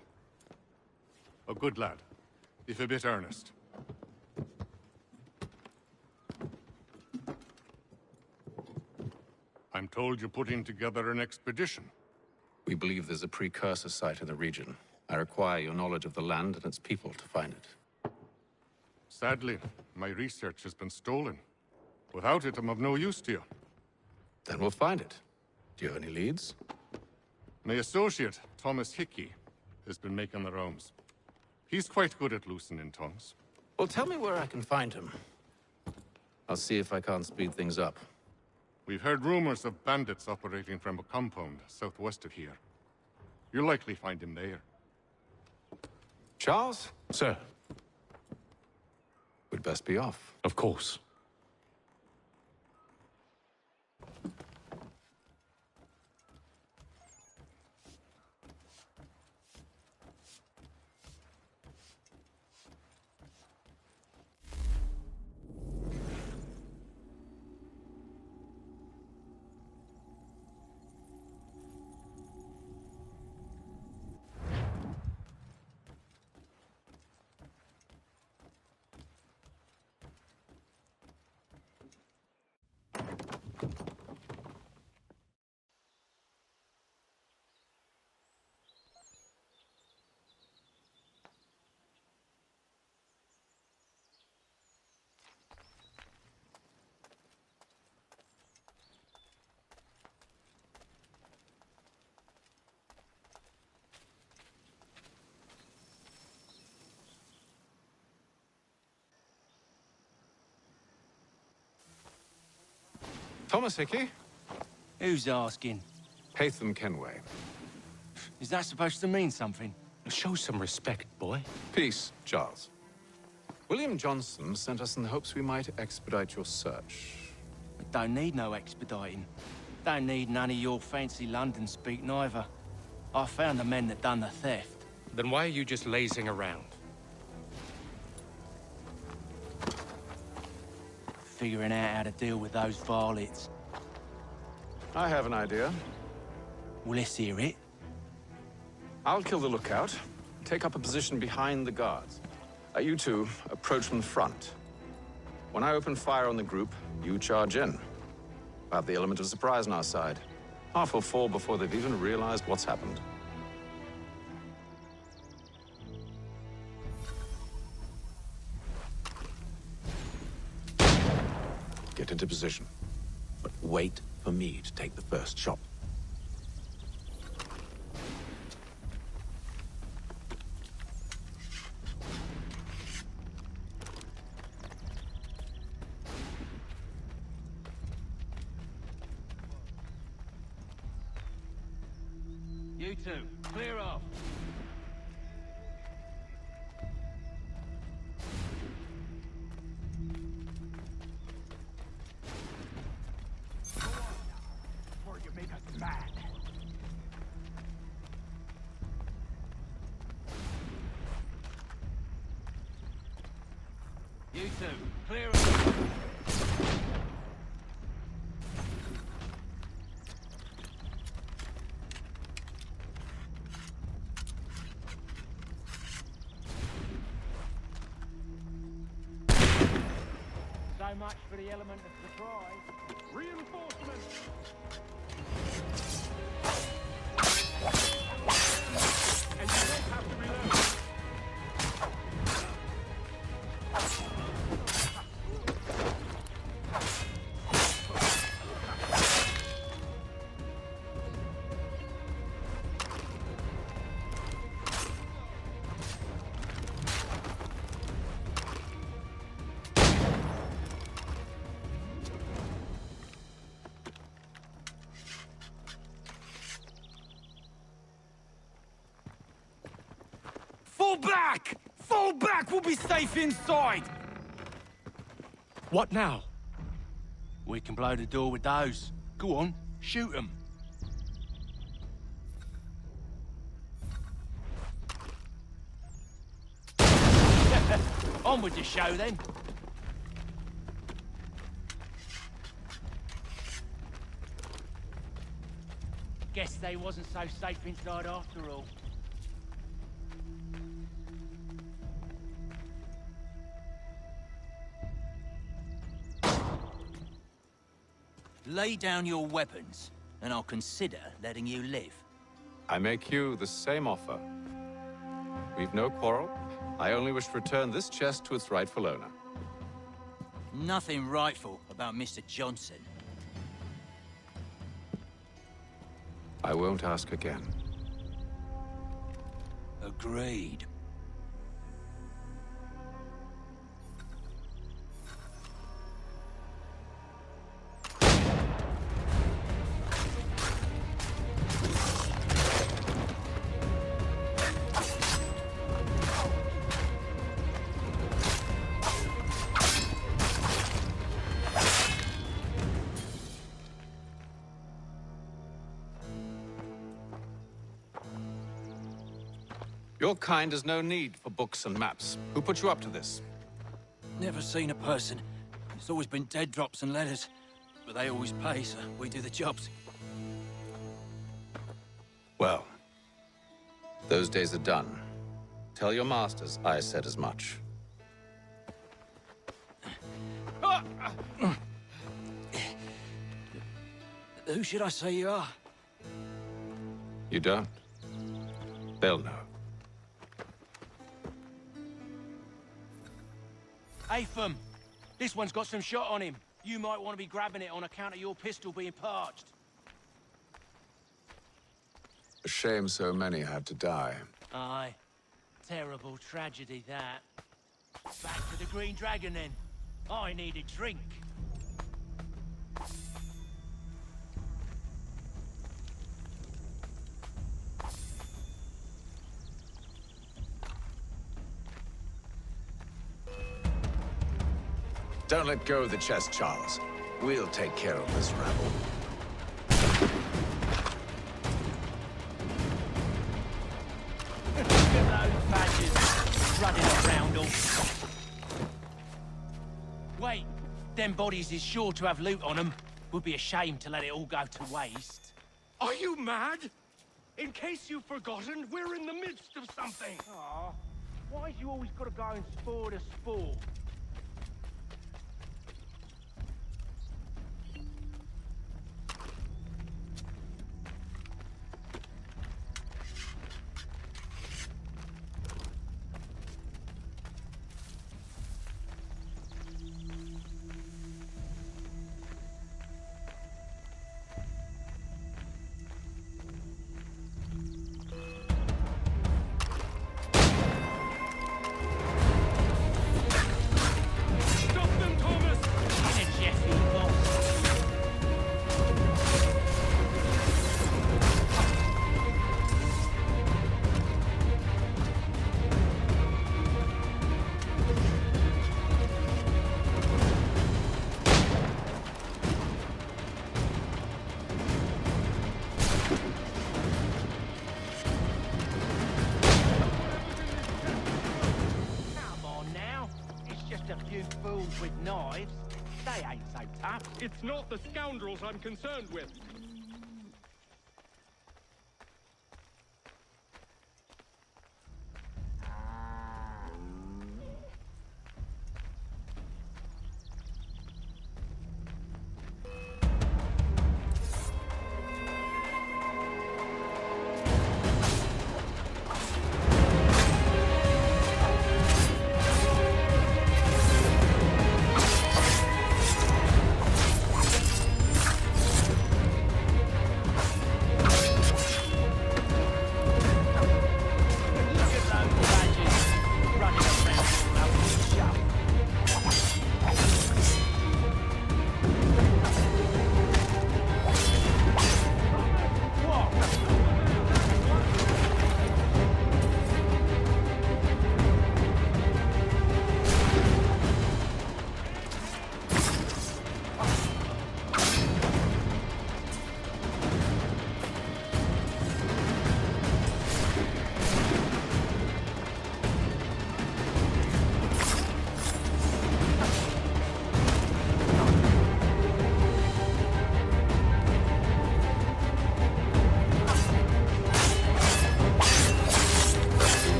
A good lad, if a bit earnest. I'm told you're putting together an expedition. We believe there's a precursor site in the region. I require your knowledge of the land and its people to find it. Sadly, my research has been stolen. Without it, I'm of no use to you. Then we'll find it. Do you have any leads? My associate, Thomas Hickey, has been making the rounds. He's quite good at loosening tongues. Well, tell me where I can find him. I'll see if I can't speed things up. We've heard rumors of bandits operating from a compound southwest of here. You'll likely find him there. Charles? Sir. We'd best be off. Of course. Thomas Hickey? Who's asking? Haytham Kenway. Is that supposed to mean something? Show some respect, boy. Peace, Charles. William Johnson sent us in the hopes we might expedite your search. Don't need no expediting. Don't need none of your fancy London speak neither. I found the men that done the theft. Then why are you just lazing around? Figuring out how to deal with those varlets. I have an idea. Well, let's hear it. I'll kill the lookout, take up a position behind the guards. You two approach from the front. When I open fire on the group, you charge in. We'll have the element of surprise on our side. Half will fall before they've even realized what's happened. Get into position, but wait for me to take the first shot. You two, clear off. Before you make us mad. You two, clear off. So much for the element of surprise. Reinforcements! And you don't have to reload. Fall back! Fall back! We'll be safe inside! What now? We can blow the door with those. Go on, shoot them. On with the show, then. Guess they wasn't so safe inside after all. Lay down your weapons, and I'll consider letting you live. I make you the same offer. We've no quarrel. I only wish to return this chest to its rightful owner. Nothing rightful about Mr. Johnson. I won't ask again. Agreed. Your kind has no need for books and maps. Who put you up to this? Never seen a person. It's always been dead drops and letters. But they always pay, so we do the jobs. Well, those days are done. Tell your masters I said as much. Who should I say you are? You don't? They'll know. Haytham, this one's got some shot on him. You might want to be grabbing it on account of your pistol being parched. A shame so many had to die. Aye. Terrible tragedy, that. Back to the Green Dragon, then. I need a drink. Don't let go of the chest, Charles. We'll take care of this rabble. Look at those badgers running around all... Wait, them bodies is sure to have loot on them. Would be a shame to let it all go to waste. Are you mad? In case you've forgotten, we're in the midst of something. Aw, why's you always gotta go and spoil the sport? With knives, they ain't so tough. It's not the scoundrels I'm concerned with.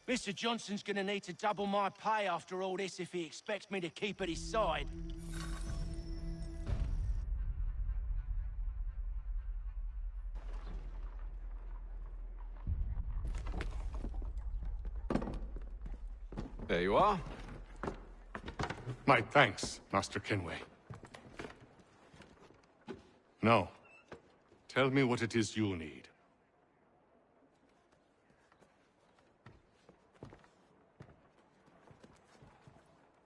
Mr. Johnson's gonna need to double my pay after all this if he expects me to keep at his side. There you are. My thanks, Master Kenway. Now, tell me what it is you need.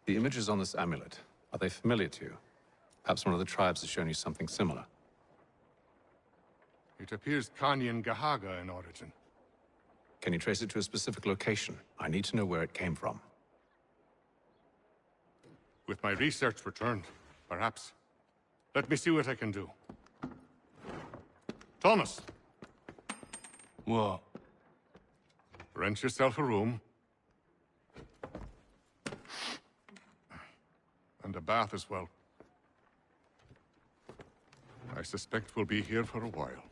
The images on this amulet, are they familiar to you? Perhaps one of the tribes has shown you something similar. It appears Kanyan Gahaga in origin. Can you trace it to a specific location? I need to know where it came from. With my research returned, perhaps. Let me see what I can do. Thomas! What? Rent yourself a room. And a bath as well. I suspect we'll be here for a while.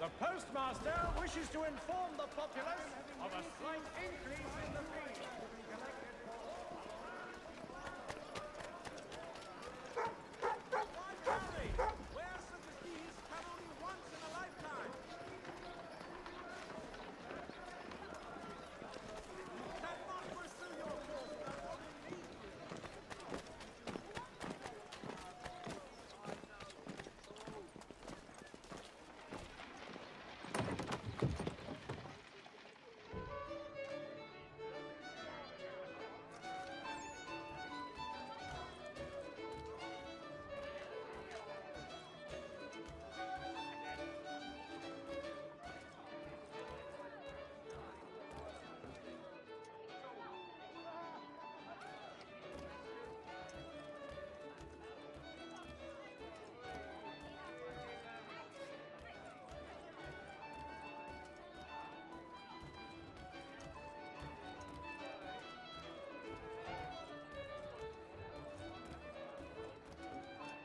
The postmaster wishes to inform the populace of a slight increase in the fees to be collected for all. Harry, where such as these come only once in a lifetime. You cannot pursue your course without holding these with you.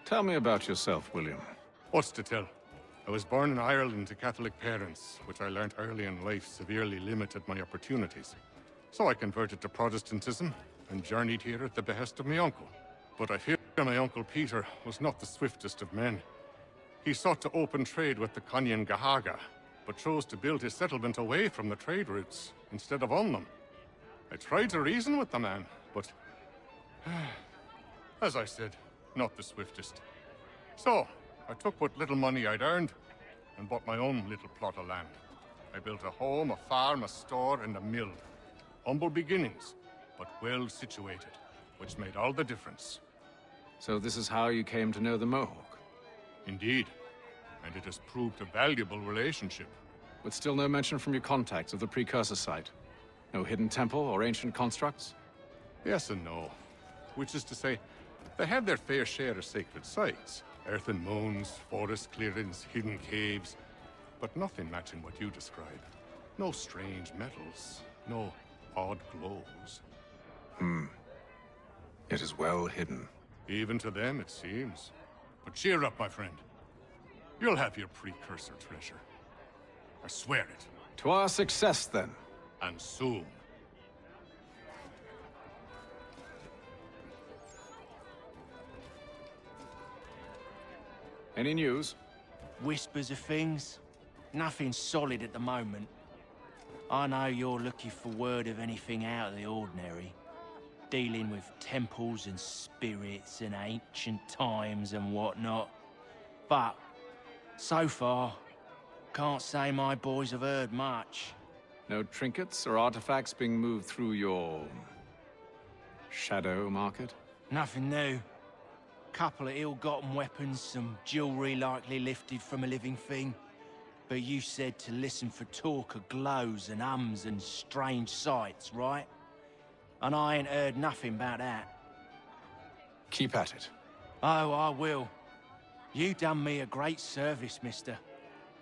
Tell me about yourself, William. What's to tell? I was born in Ireland to Catholic parents, which I learnt early in life severely limited my opportunities. So I converted to Protestantism and journeyed here at the behest of my uncle. But I fear my uncle Peter was not the swiftest of men. He sought to open trade with the Conyan Gahaga, but chose to build his settlement away from the trade routes instead of on them. I tried to reason with the man, but as I said, not the swiftest. So, I took what little money I'd earned and bought my own little plot of land. I built a home, a farm, a store, and a mill. Humble beginnings, but well situated, which made all the difference. So this is how you came to know the Mohawk? Indeed, and it has proved a valuable relationship. But still no mention from your contacts of the precursor site? No hidden temple or ancient constructs? Yes and no. Which is to say, they have their fair share of sacred sites. Earthen mounds, forest clearings, hidden caves. But nothing matching what you describe. No strange metals, no odd glows. It is well hidden. Even to them, it seems. But cheer up, my friend. You'll have your precursor treasure. I swear it. To our success, then. And soon. Any news? Whispers of things. Nothing solid at the moment. I know you're looking for word of anything out of the ordinary. Dealing with temples and spirits and ancient times and whatnot. But, so far, can't say my boys have heard much. No trinkets or artifacts being moved through your... shadow market? Nothing new. Couple of ill-gotten weapons, some jewelry likely lifted from a living thing. But you said to listen for talk of glows and ums and strange sights, right? And I ain't heard nothing about that. Keep at it. Oh, I will. You done me a great service, mister.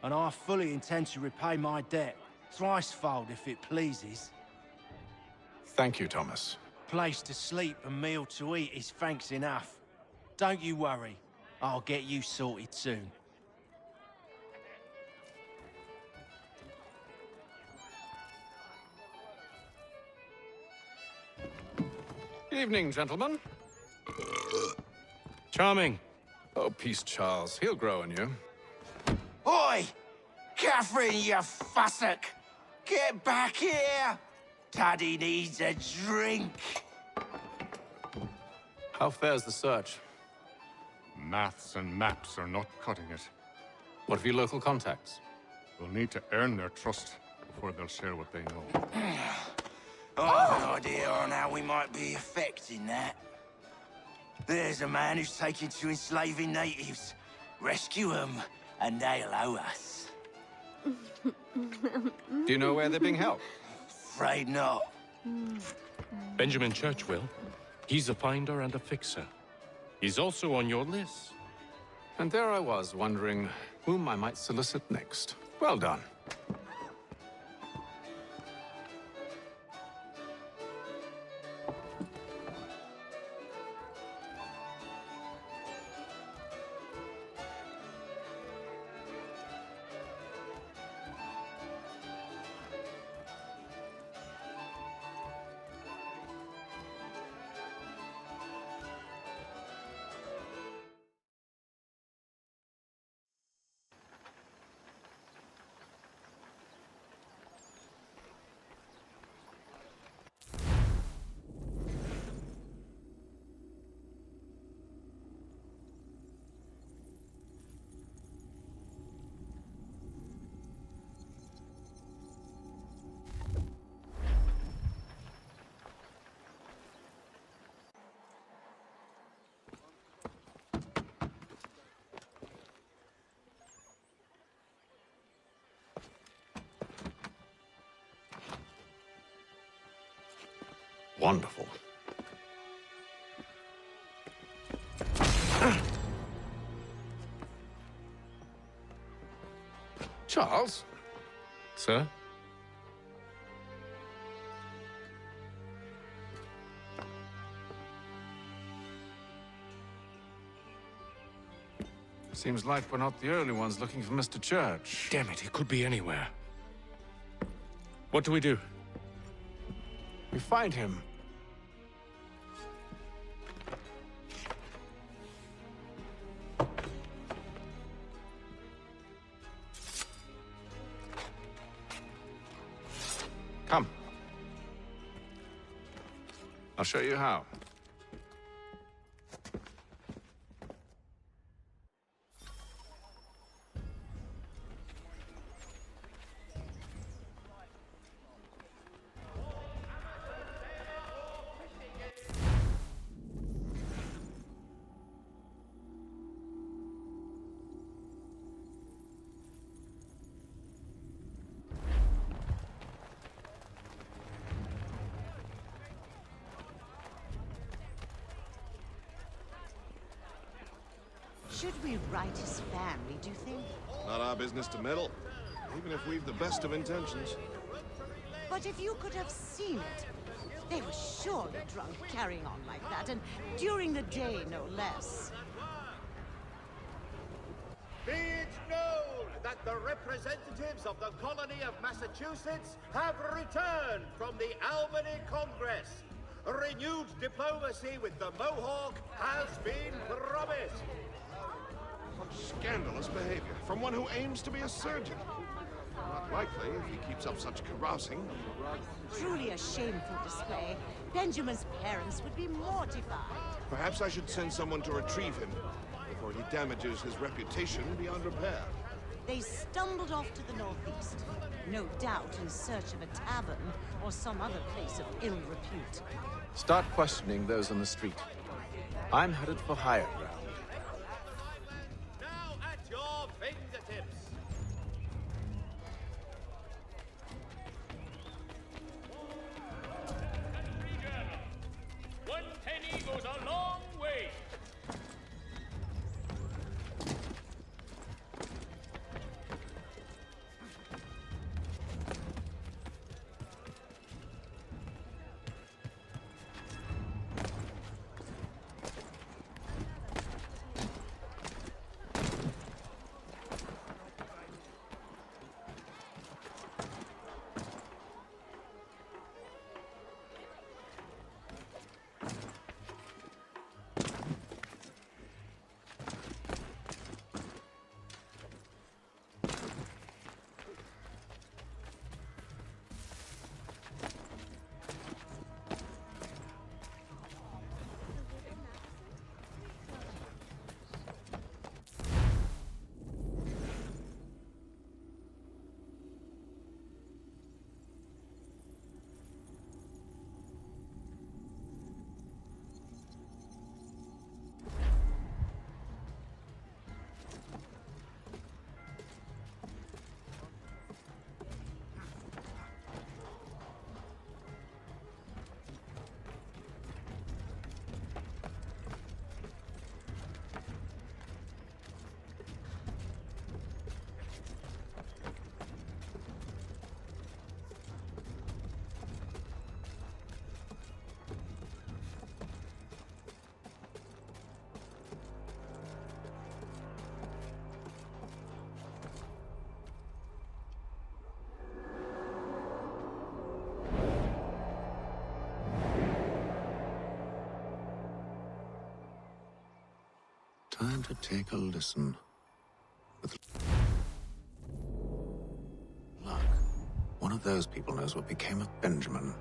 And I fully intend to repay my debt. Thricefold, if it pleases. Thank you, Thomas. Place to sleep and meal to eat is thanks enough. Don't you worry. I'll get you sorted soon. Evening, gentlemen. Charming. Oh, peace, Charles. He'll grow on you. Oi! Catherine, you fussock! Get back here! Taddy needs a drink. How fares the search? Maths and maps are not cutting it. What of your local contacts? We'll need to earn their trust before they'll share what they know. I have an idea on how we might be affecting that. There's a man who's taken to enslaving natives. Rescue them, and they'll owe us. Do you know where they're being held? Afraid not. Benjamin Churchwill. He's a finder and a fixer. He's also on your list. And there I was, wondering whom I might solicit next. Well done. Wonderful. Charles? Sir? Seems like we're not the only ones looking for Mr. Church. Damn it, he could be anywhere. What do we do? We find him. Come. I'll show you how. Should we write his family, do you think? Not our business to meddle, even if we've the best of intentions. But if you could have seen it, they were surely drunk carrying on like that, and during the day, no less. Be it known that the representatives of the colony of Massachusetts have returned from the Albany Congress. A renewed diplomacy with the Mohawk has been promised. Scandalous behavior from one who aims to be a surgeon. Not likely if he keeps up such carousing. Truly a shameful display. Benjamin's parents would be mortified. Perhaps I should send someone to retrieve him before he damages his reputation beyond repair. They stumbled off to the northeast, no doubt in search of a tavern or some other place of ill repute. Start questioning those on the street. I'm headed for higher ground. Now at your fingertips. Country Journal. 1 penny goes a long way. Time to take a listen. With luck, one of those people knows what became of Benjamin.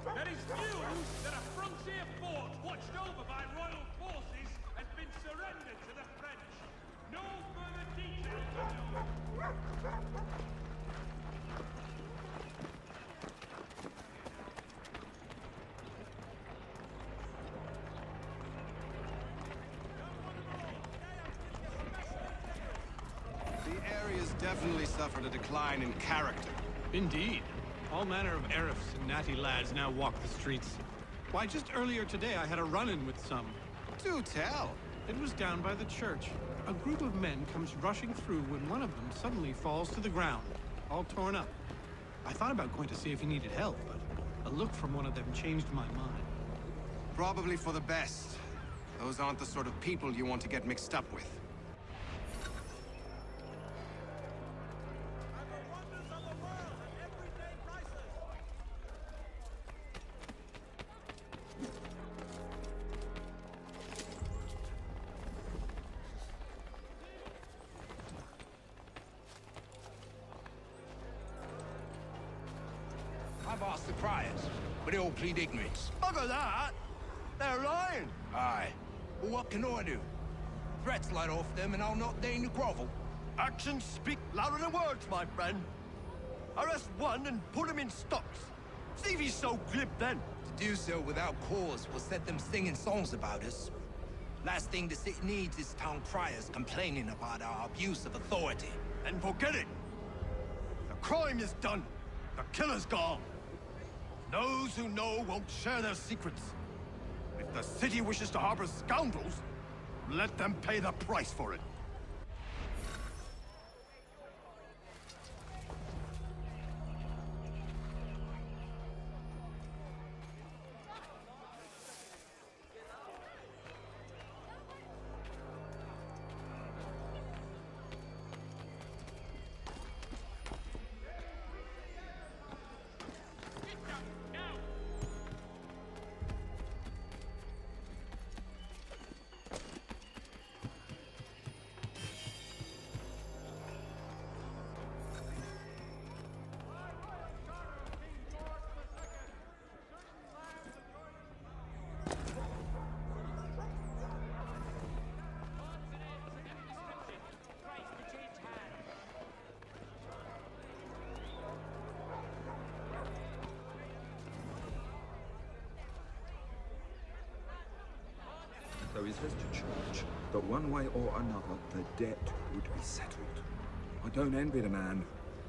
There is news that a frontier fort watched over by royal forces has been surrendered to the French. No further details are known. definitely suffered a decline in character. Indeed. All manner of Arifs and natty lads now walk the streets. Why, just earlier today I had a run-in with some. Do tell. It was down by the church. A group of men comes rushing through when one of them suddenly falls to the ground, all torn up. I thought about going to see if he needed help, but a look from one of them changed my mind. Probably for the best. Those aren't the sort of people you want to get mixed up with. I've asked the criers, but they all plead ignorance. Bugger that! They're lying! Aye. Well, what can I do? Threats light off them and I'll not deign to grovel. Actions speak louder than words, my friend. Arrest one and put him in stocks. See if he's so glib then. To do so without cause will set them singing songs about us. Last thing the city needs is town criers complaining about our abuse of authority. And forget it. The crime is done. The killer's gone. Those who know won't share their secrets. If the city wishes to harbor scoundrels, let them pay the price for it. So he says to church that one way or another the debt would be settled. I don't envy the man.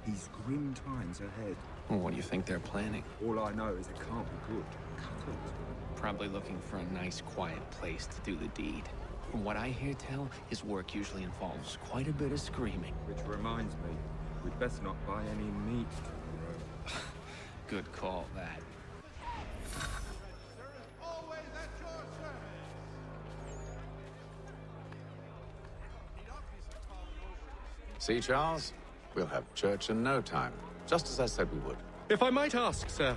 He's grim times ahead. Well, what do you think they're planning? All I know is it can't be good. Cut it. Probably looking for a nice, quiet place to do the deed. From what I hear tell, his work usually involves quite a bit of screaming. Which reminds me, we'd best not buy any meat tomorrow. Good call, that. See, Charles? We'll have church in no time, just as I said we would. If I might ask, sir,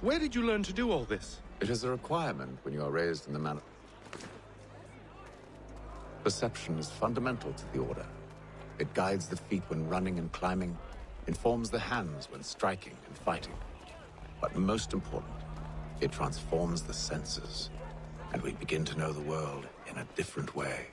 where did you learn to do all this? It is a requirement when you are raised in the manner. Perception is fundamental to the Order. It guides the feet when running and climbing, informs the hands when striking and fighting. But most important, it transforms the senses, and we begin to know the world in a different way.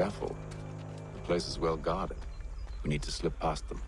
scaffold. The place is well guarded. We need to slip past them.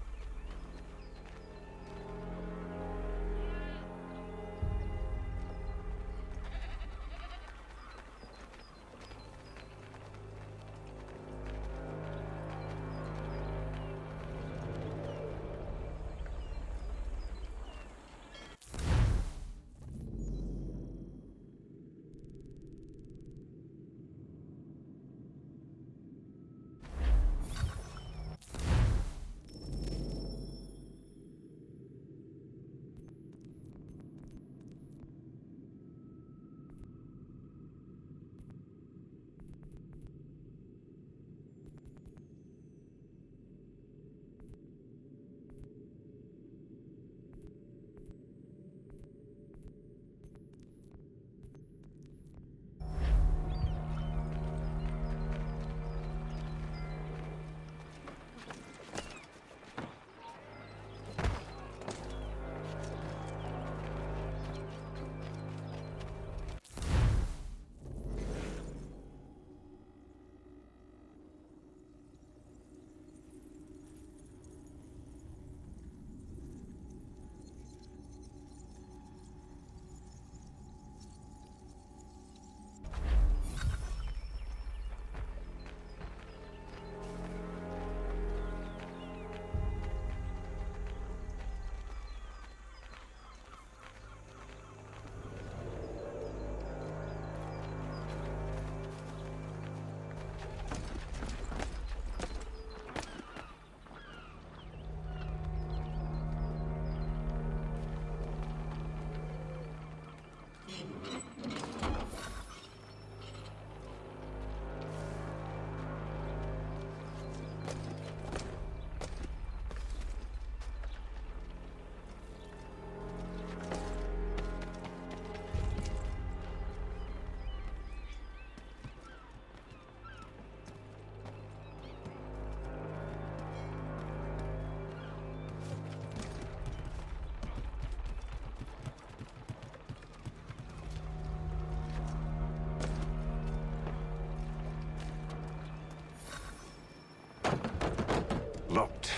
Locked.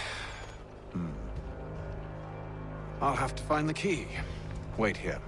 I'll have to find the key. Wait here.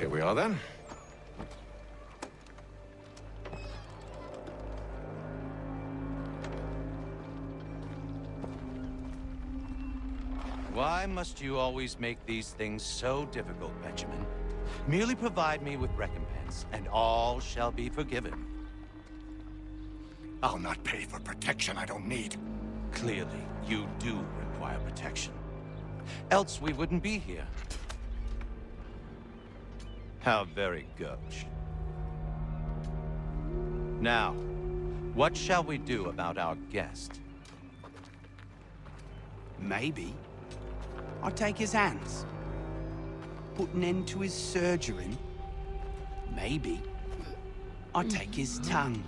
Here we are then. Why must you always make these things so difficult, Benjamin? Merely provide me with recompense, and all shall be forgiven. I'll not pay for protection I don't need. Clearly, you do require protection. Else we wouldn't be here. How very gauche. Now, what shall we do about our guest? Maybe I'll take his hands. Put an end to his surgery. Maybe I'll take his tongue.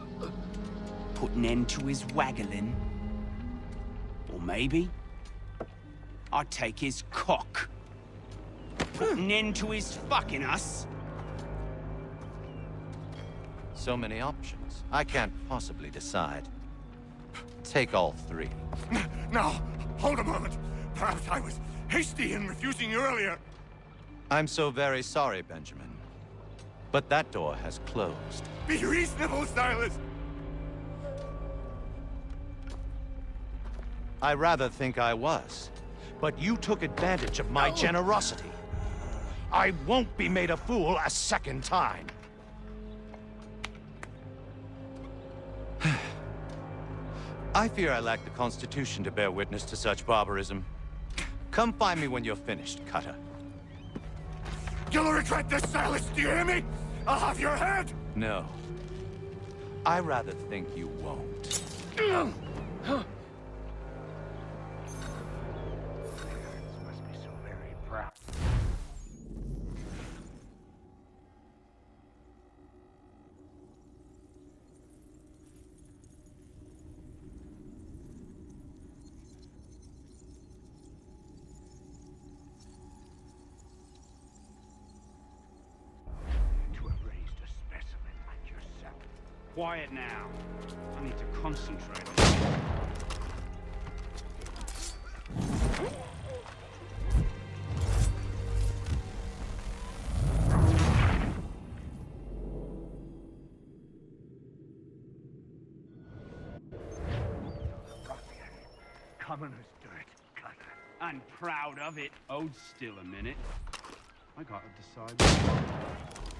Put an end to his waggling. Or maybe I'll take his cock. Put an end to his fucking us. So many options. I can't possibly decide. Take all three. Now, hold a moment. Perhaps I was hasty in refusing you earlier. I'm so very sorry, Benjamin. But that door has closed. Be reasonable, Silas! I rather think I was. But you took advantage of my generosity. I won't be made a fool a second time. I fear I lack the constitution to bear witness to such barbarism. Come find me when you're finished, Cutter. You'll regret this, Silas, do you hear me? I'll have your head! No. I rather think you won't. Must be so very proud. To have raised a specimen like yourself. Quiet now. I need to concentrate. Commoner's dirt, Cutter. And proud of it. Hold still a minute. I gotta decide.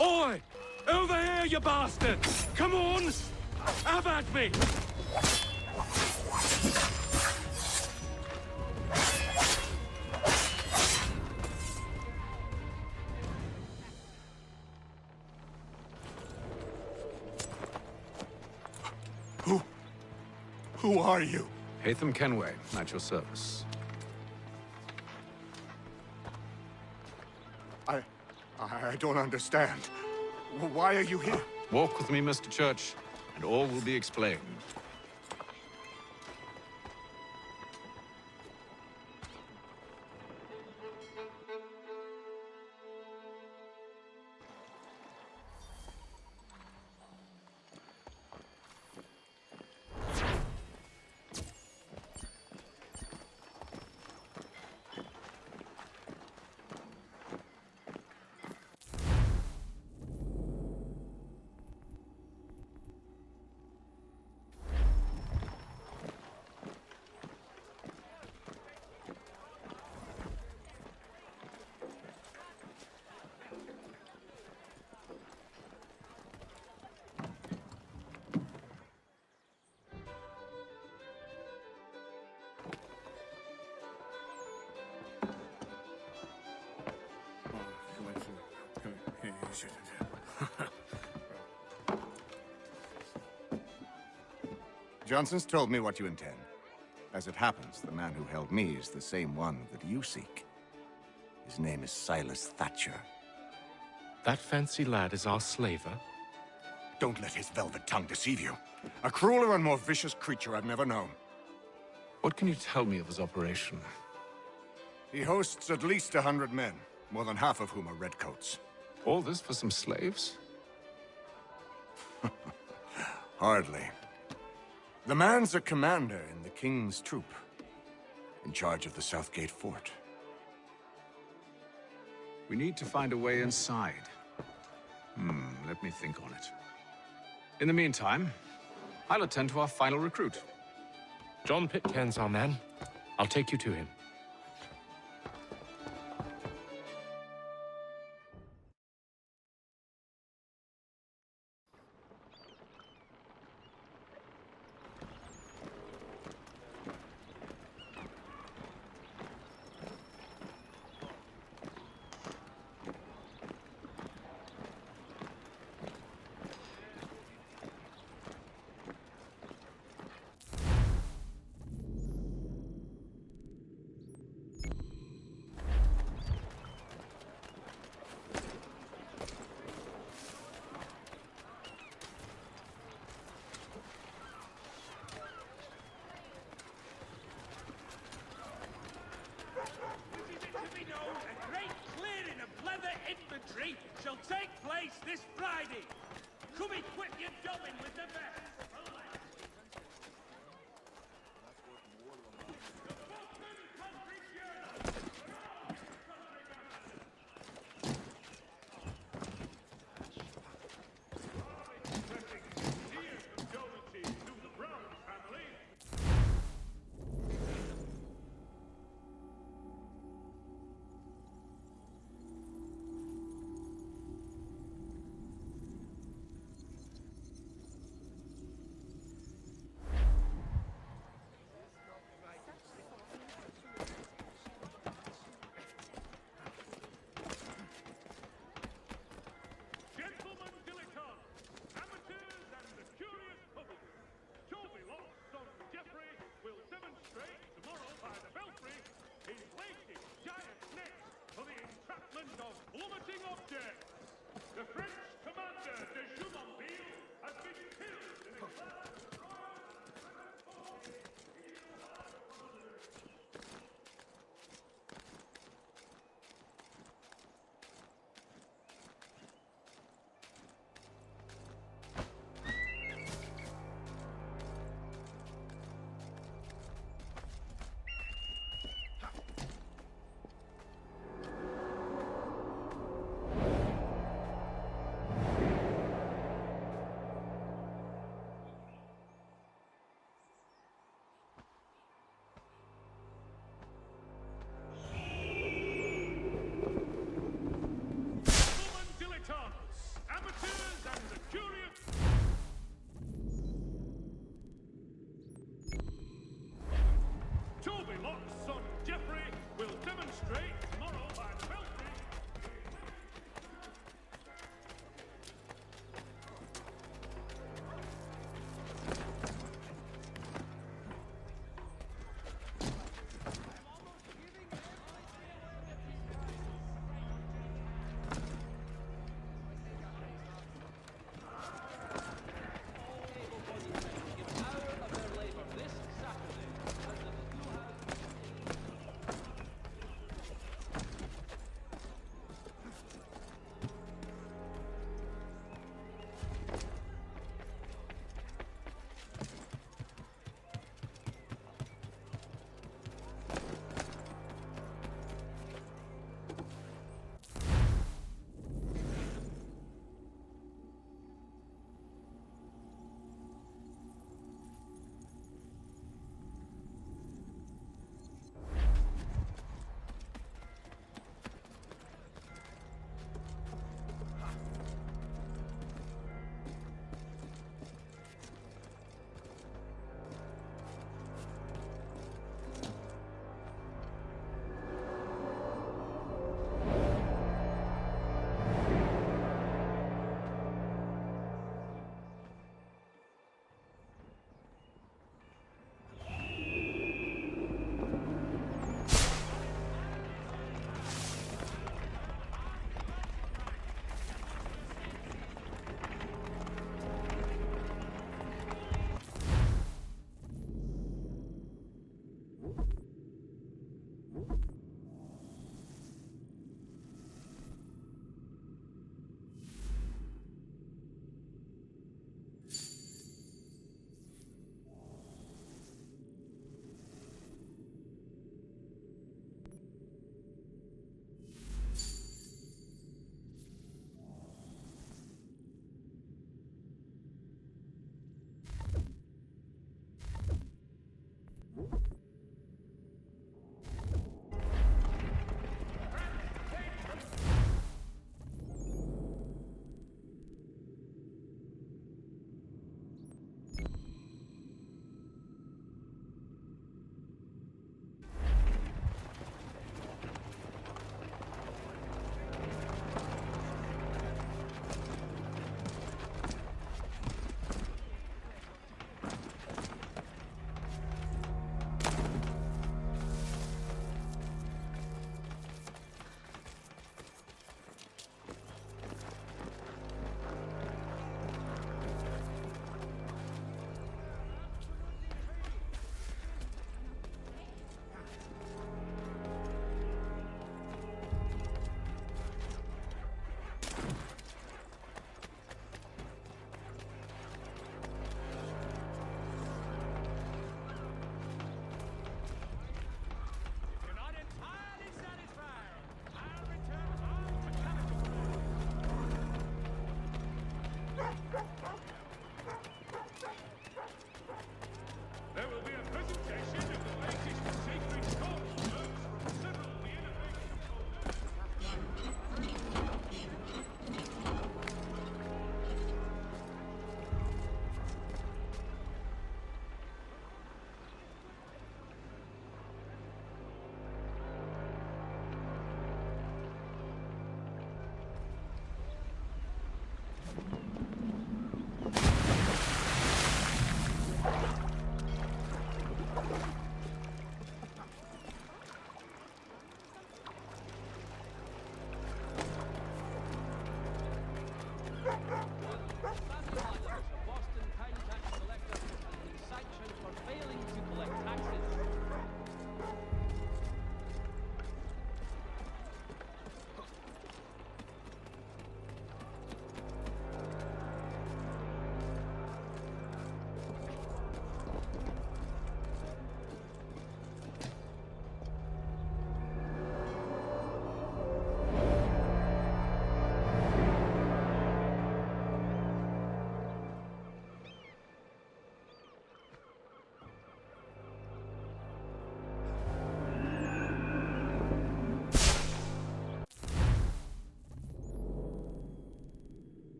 Oi! Over here, you bastard! Come on! Have at me! Who are you? Hatham Kenway, at your service. I don't understand. Why are you here? Walk with me, Mr. Church, and all will be explained. Johnson's told me what you intend. As it happens, the man who held me is the same one that you seek. His name is Silas Thatcher. That fancy lad is our slaver? Don't let his velvet tongue deceive you. A crueler and more vicious creature I've never known. What can you tell me of his operation? He hosts at least 100 men, more than half of whom are redcoats. All this for some slaves? Hardly. The man's a commander in the King's troop, in charge of the Southgate Fort. We need to find a way inside. Let me think on it. In the meantime, I'll attend to our final recruit. John Pitcairn's our man. I'll take you to him. Shall take place this Friday. Come equip your dubbing with the best. The French commander de Jumonville has been killed in a clash with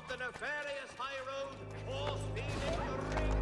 of the nefarious high road, force-feeding the rings.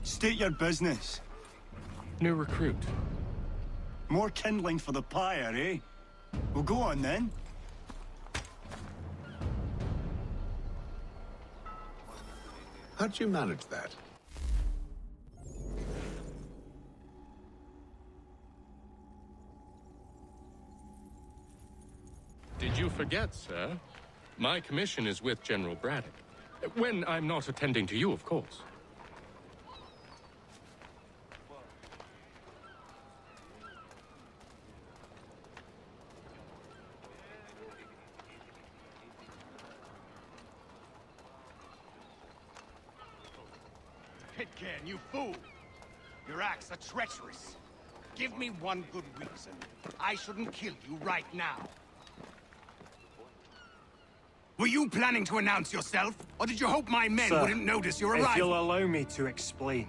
State your business. New recruit. More kindling for the pyre, eh? Well, go on then. How'd you manage that? Did you forget, sir? My commission is with General Braddock. When I'm not attending to you, of course. Pitcairn, you fool! Your acts are treacherous. Give me one good reason. I shouldn't kill you right now. Were you planning to announce yourself? Or did you hope my men Sir, wouldn't notice your if arrival? you'll allow me to explain.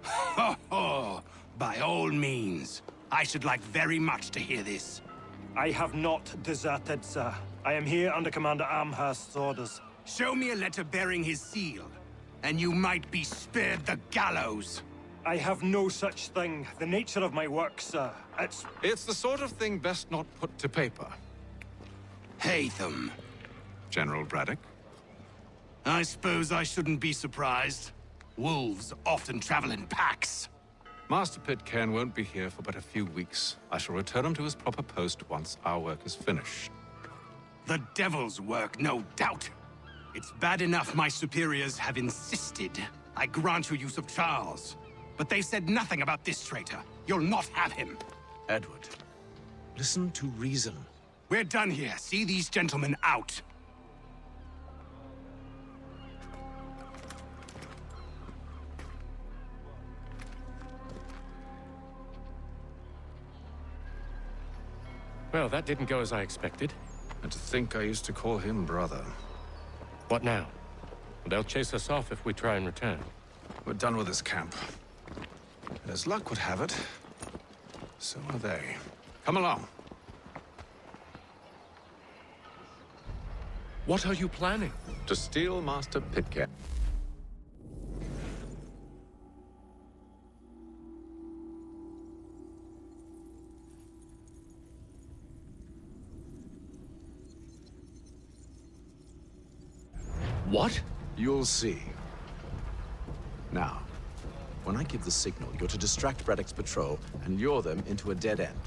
Ho ho! By all means. I should like very much to hear this. I have not deserted, sir. I am here under Commander Amherst's orders. Show me a letter bearing his seal, and you might be spared the gallows. I have no such thing. The nature of my work, sir, It's the sort of thing best not put to paper. Haytham. General Braddock? I suppose I shouldn't be surprised. Wolves often travel in packs. Master Pitcairn won't be here for but a few weeks. I shall return him to his proper post once our work is finished. The devil's work, no doubt. It's bad enough my superiors have insisted I grant you use of Charles. But they said nothing about this traitor. You'll not have him. Edward, listen to reason. We're done here. See these gentlemen out. Well, that didn't go as I expected. And to think I used to call him brother. What now? They'll chase us off if we try and return. We're done with this camp. And as luck would have it, so are they. Come along. What are you planning? To steal Master Pitcairn. What? You'll see. Now, when I give the signal, you're to distract Braddock's patrol and lure them into a dead end.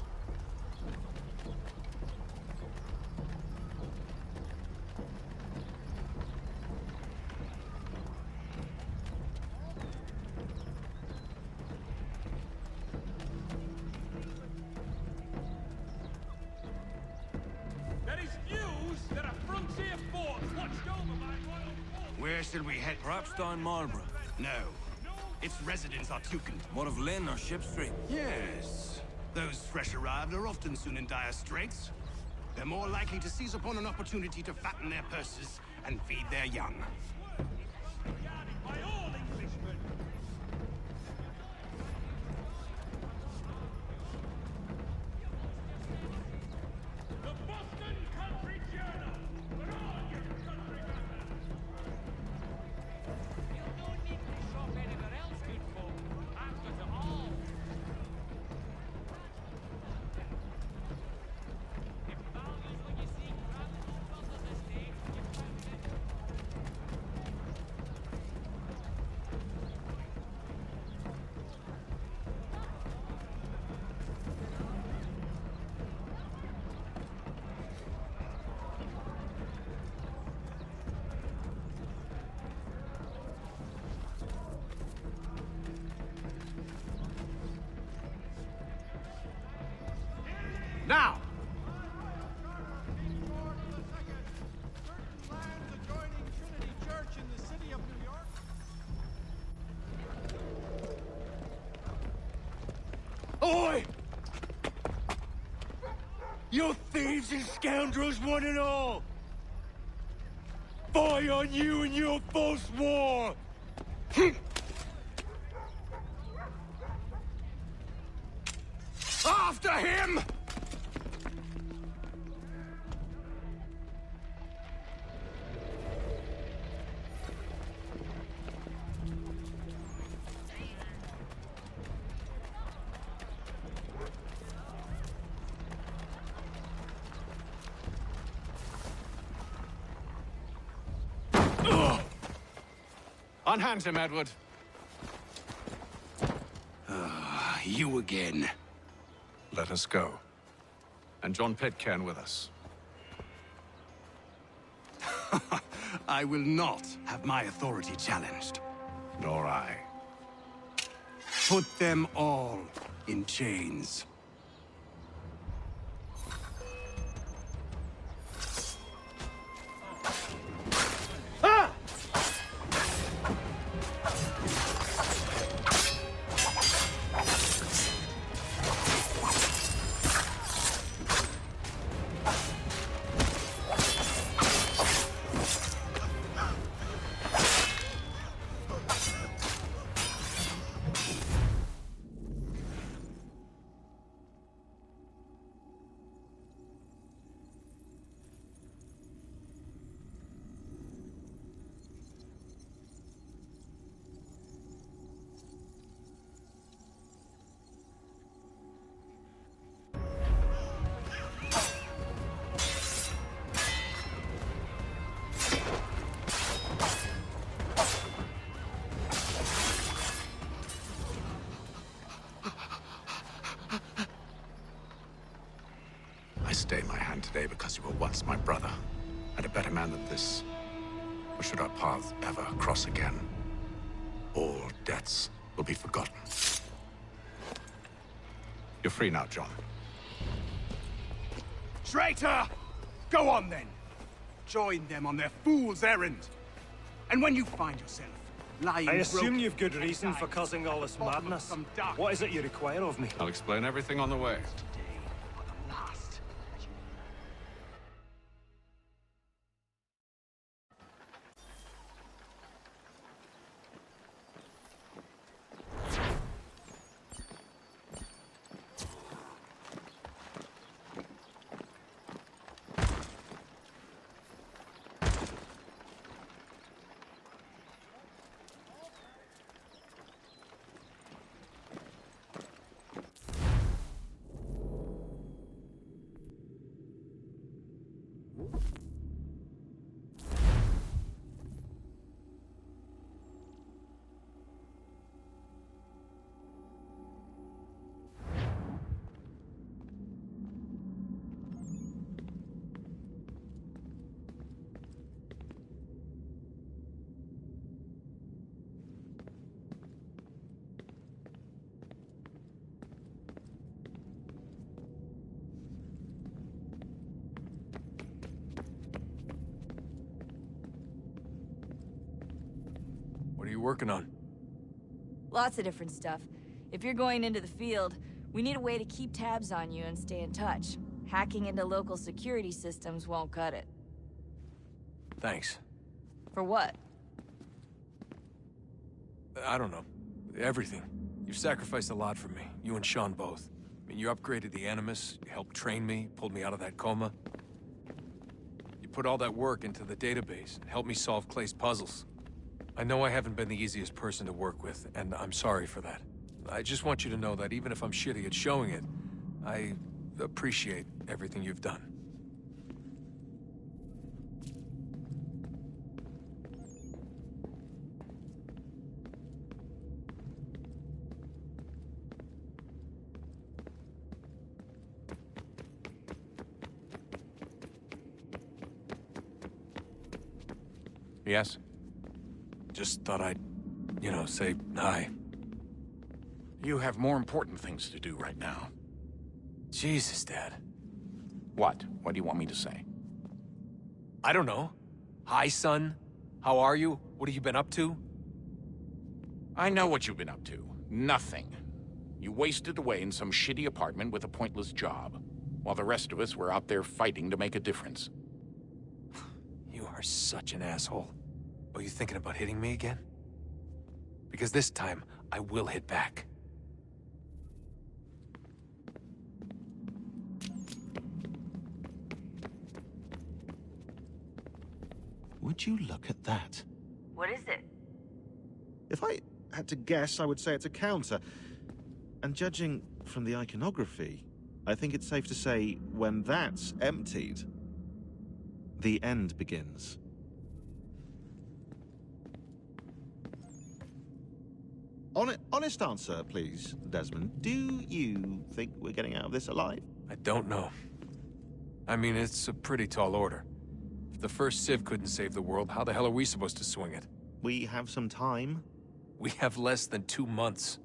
There is news that a frontier fort watched over by royal force. Where should we head? Perhaps down Marlborough. No. Its residents are Tukent. What of Lynn or Ship Street? Yes. Those fresh arrived are often soon in dire straits. They're more likely to seize upon an opportunity to fatten their purses and feed their young. By all Englishmen. The Boston Country Journal. For all you countrymen. You don't need to shop anywhere else, good folk. I've got it all. If values when you see Cranwell Brothers Estate, you found it. Now! Oi! You thieves and scoundrels, one and all! Fie on you and your false war! After him! Unhand him, Edward. You again. Let us go. And John Pitcairn with us. I will not have my authority challenged. Nor I. Put them all in chains. I stay my hand today because you were once my brother, and a better man than this. Or should our paths ever cross again, all debts will be forgotten. You're free now, John. Traitor! Go on then. Join them on their fool's errand. And when you find yourself lying I assume broken you've good reason for causing all this madness. What is it you require of me? I'll explain everything on the way. What are you working on? Lots of different stuff. If you're going into the field, we need a way to keep tabs on you and stay in touch. Hacking into local security systems won't cut it. Thanks. For what? I don't know. Everything. You've sacrificed a lot for me. You and Sean both. I mean, you upgraded the Animus, you helped train me, pulled me out of that coma. You put all that work into the database, helped me solve Clay's puzzles. I know I haven't been the easiest person to work with, and I'm sorry for that. I just want you to know that even if I'm shitty at showing it, I appreciate everything you've done. Yes? Just thought I'd, say hi. You have more important things to do right now. Jesus, Dad. What? What do you want me to say? I don't know. Hi, son. How are you? What have you been up to? I know what you've been up to. Nothing. You wasted away in some shitty apartment with a pointless job, while the rest of us were out there fighting to make a difference. You are such an asshole. Are you thinking about hitting me again? Because this time, I will hit back. Would you look at that? What is it? If I had to guess, I would say it's a counter. And judging from the iconography, I think it's safe to say when that's emptied, the end begins. Honest answer, please, Desmond. Do you think we're getting out of this alive? I don't know. I mean, it's a pretty tall order. If the first Civ couldn't save the world, how the hell are we supposed to swing it? We have some time. We have less than 2 months.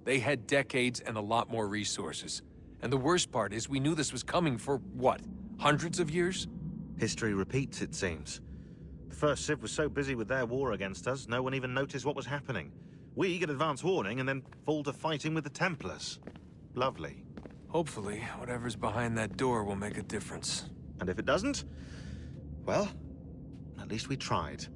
They had decades and a lot more resources. And the worst part is we knew this was coming for, what, hundreds of years? History repeats, it seems. The first Civ was so busy with their war against us, no one even noticed what was happening. We get advance warning and then fall to fighting with the Templars. Lovely. Hopefully, whatever's behind that door will make a difference. And if it doesn't, well, at least we tried.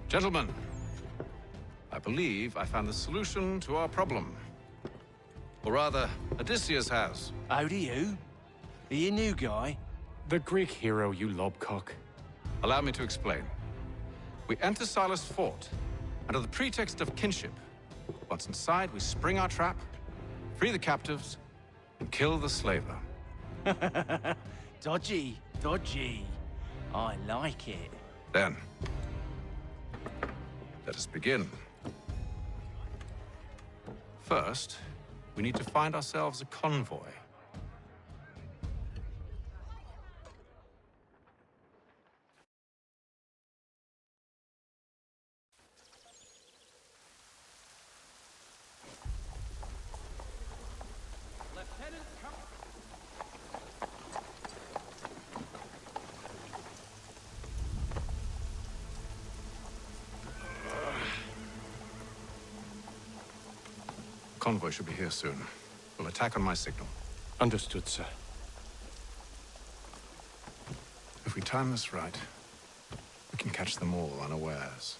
Gentlemen, I believe I found the solution to our problem. Or rather, Odysseus has. How do you? Are you a new guy? The Greek hero, you lobcock. Allow me to explain. We enter Silas' fort, under the pretext of kinship. Once inside, we spring our trap, free the captives, and kill the slaver. Dodgy, dodgy. I like it. Then, Let us begin. First, we need to find ourselves a convoy. Convoy should be here soon. We'll attack on my signal. Understood, sir. If we time this right, we can catch them all unawares.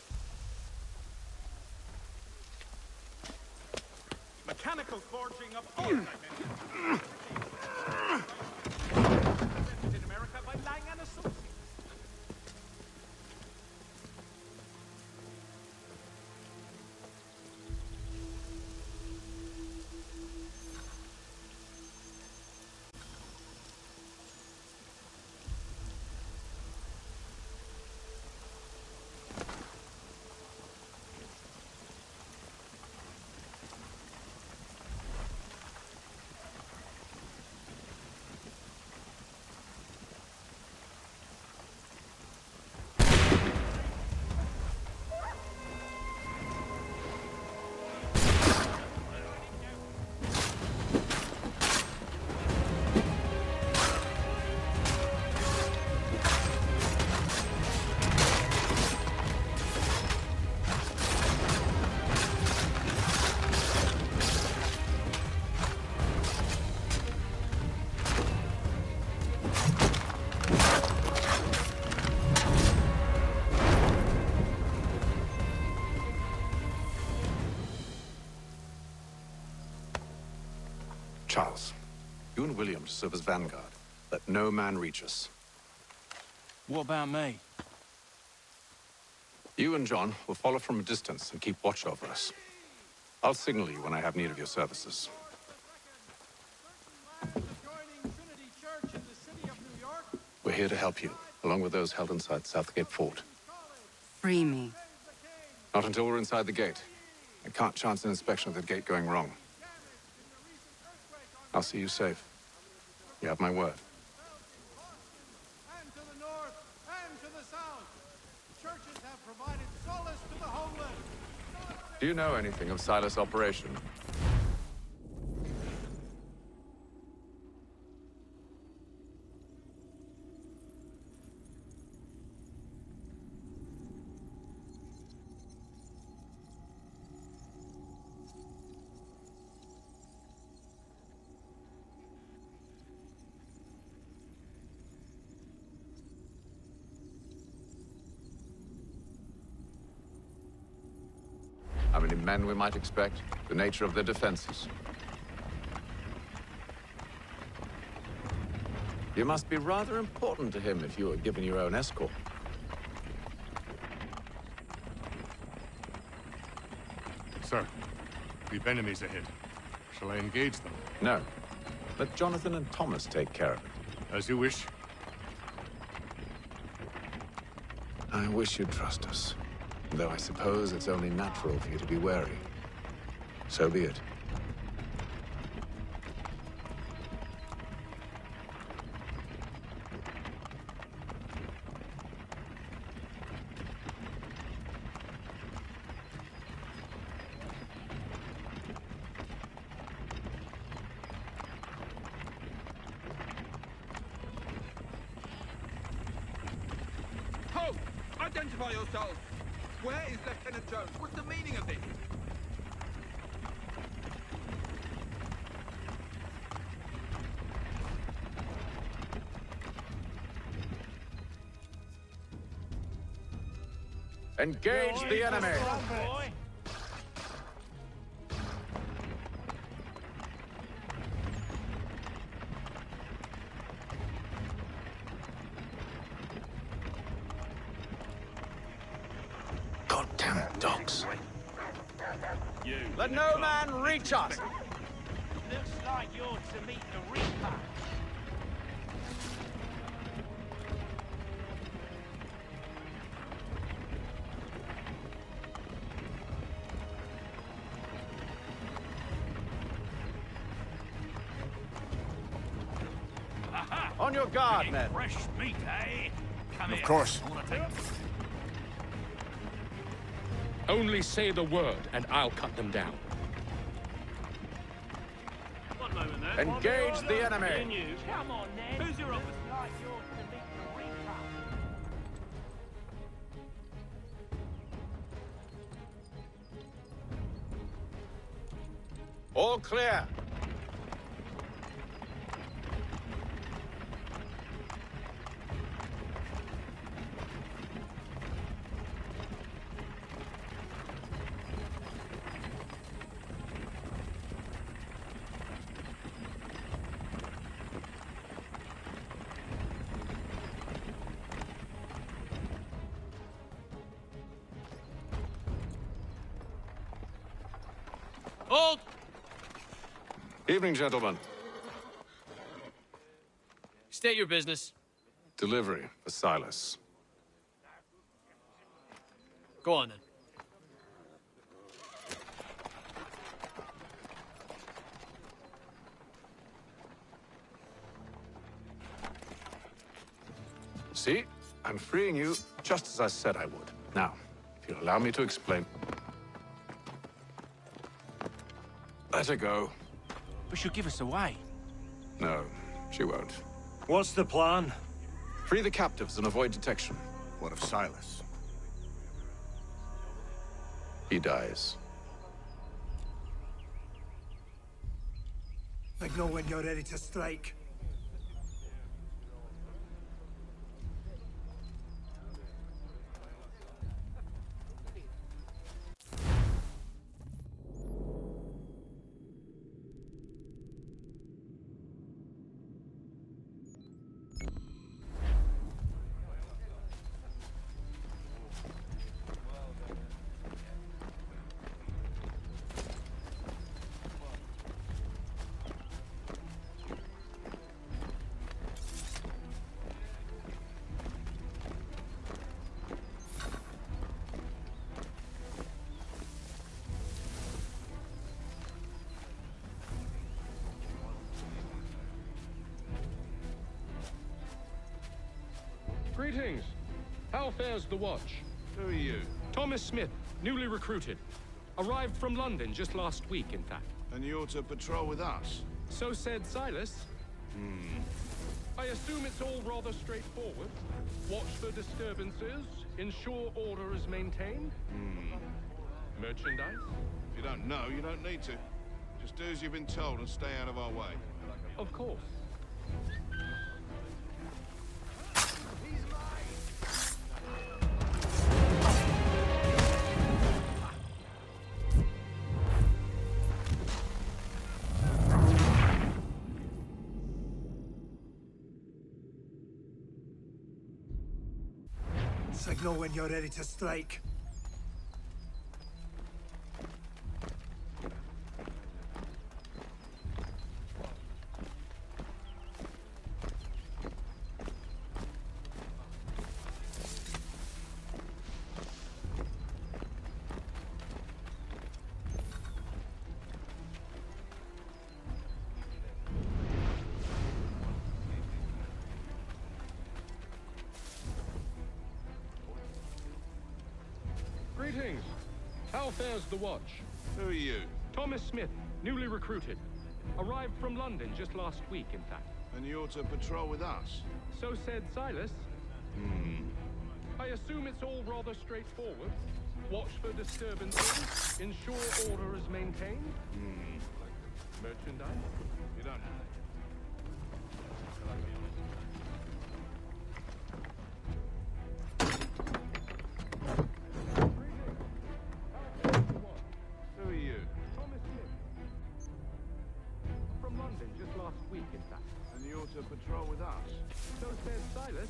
Mechanical forging of all dimensions. In America by Lang and Associates. Charles, you and William serve as vanguard. Let no man reach us. What about me? You and John will follow from a distance and keep watch over us. I'll signal you when I have need of your services. We're here to help you, along with those held inside Southgate Fort. Free me. Not until we're inside the gate. I can't chance an inspection of the gate going wrong. I'll see you safe. You have my word. And to the north, and to the south. Churches have provided solace to the homeless. Do you know anything of Silas' operation? How many men we might expect, the nature of their defenses. You must be rather important to him if you were given your own escort. Sir, we've enemies ahead. Shall I engage them? No. Let Jonathan and Thomas take care of it. As you wish. I wish you'd trust us. Though I suppose it's only natural for you to be wary. So be it. Halt! Identify yourselves! Where is Lieutenant Jones? What's the meaning of this? Engage the enemy! Goddamn dogs. Let no man reach us! Looks like you're to meet the Reaper. On your guard, men. Fresh meat, eh? Come Of here. course. I wanna take Only say the word, and I'll cut them down. one moment there. Engage the enemy. Come on, then. Who's your officer? Like you're gonna meet the Reaper. All clear. Hold! Evening, gentlemen. State your business. Delivery for Silas. Go on, then. See? I'm freeing you just as I said I would. Now, if you'll allow me to explain. Let her go. But she'll give us away. No, she won't. What's the plan? Free the captives and avoid detection. What of Silas? He dies. Signal when you're ready to strike. Greetings. How fares the watch? Who are you? Thomas Smith, newly recruited. Arrived from London just last week, in fact. And you're to patrol with us? So said Silas. I assume it's all rather straightforward. Watch for disturbances, ensure order is maintained. Merchandise? If you don't know, you don't need to. Just do as you've been told and stay out of our way. Of course. Signal when you're ready to strike. Greetings. How fares the watch? Who are you? Thomas Smith, newly recruited. Arrived from London just last week, in fact. And you're to patrol with us? So said Silas. I assume it's all rather straightforward. Watch for disturbances, ensure order is maintained. Merchandise? You don't know. Who are you? Thomas Smith. From London just last week, in fact. And you're to patrol with us? So said Silas.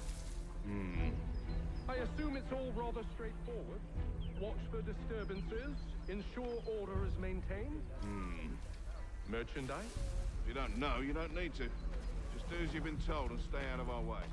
I assume it's all rather straightforward. Watch for disturbances, ensure order is maintained. Merchandise? If you don't know, you don't need to. Just do as you've been told and stay out of our way.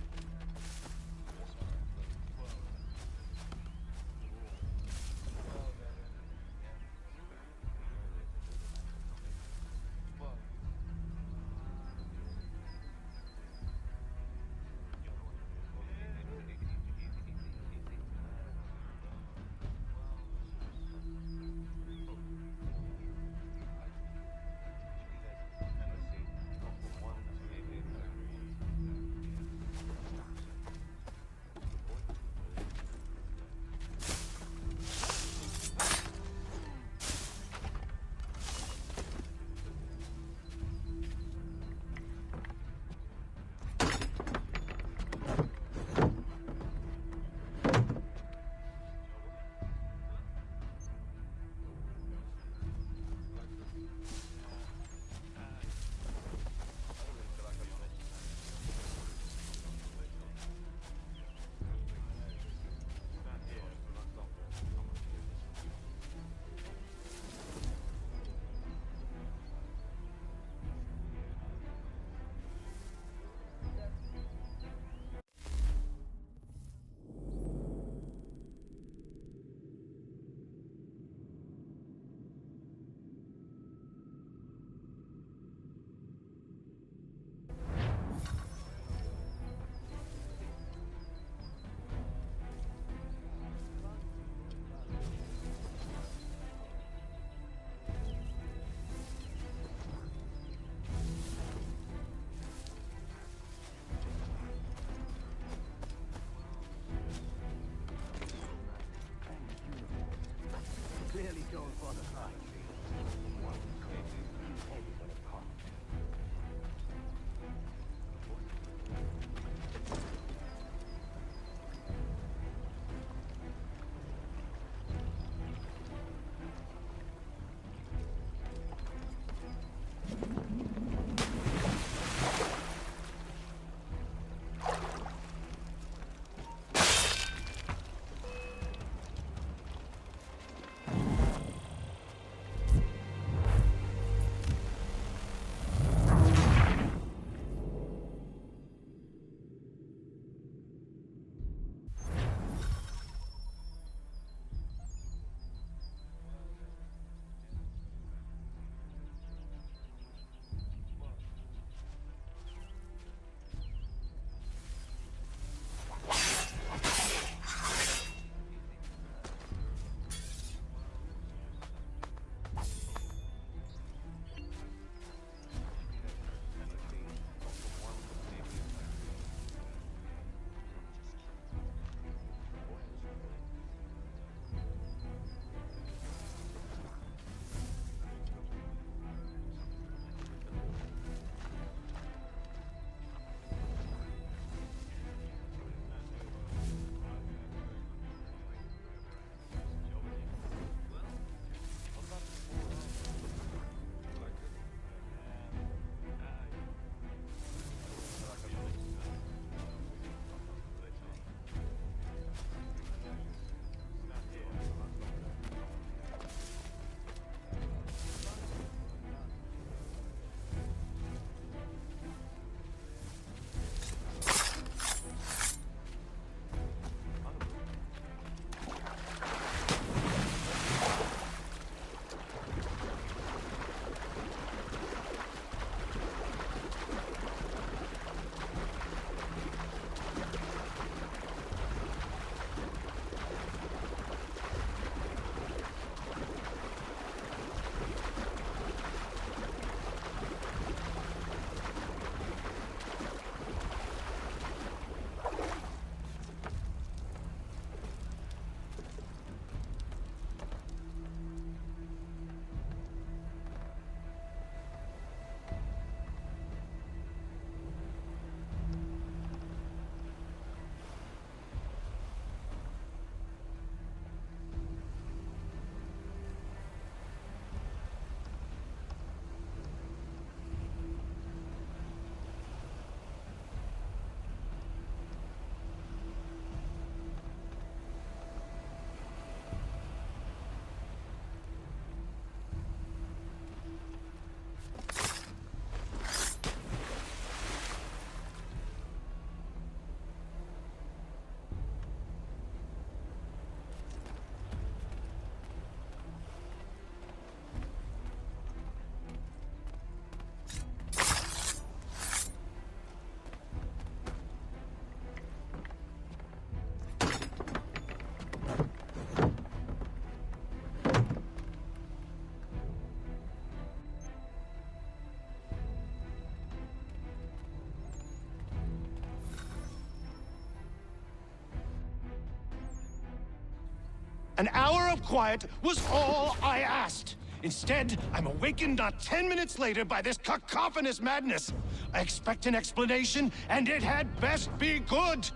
An hour of quiet was all I asked. Instead, I'm awakened not 10 minutes later by this cacophonous madness. I expect an explanation, and it had best be good.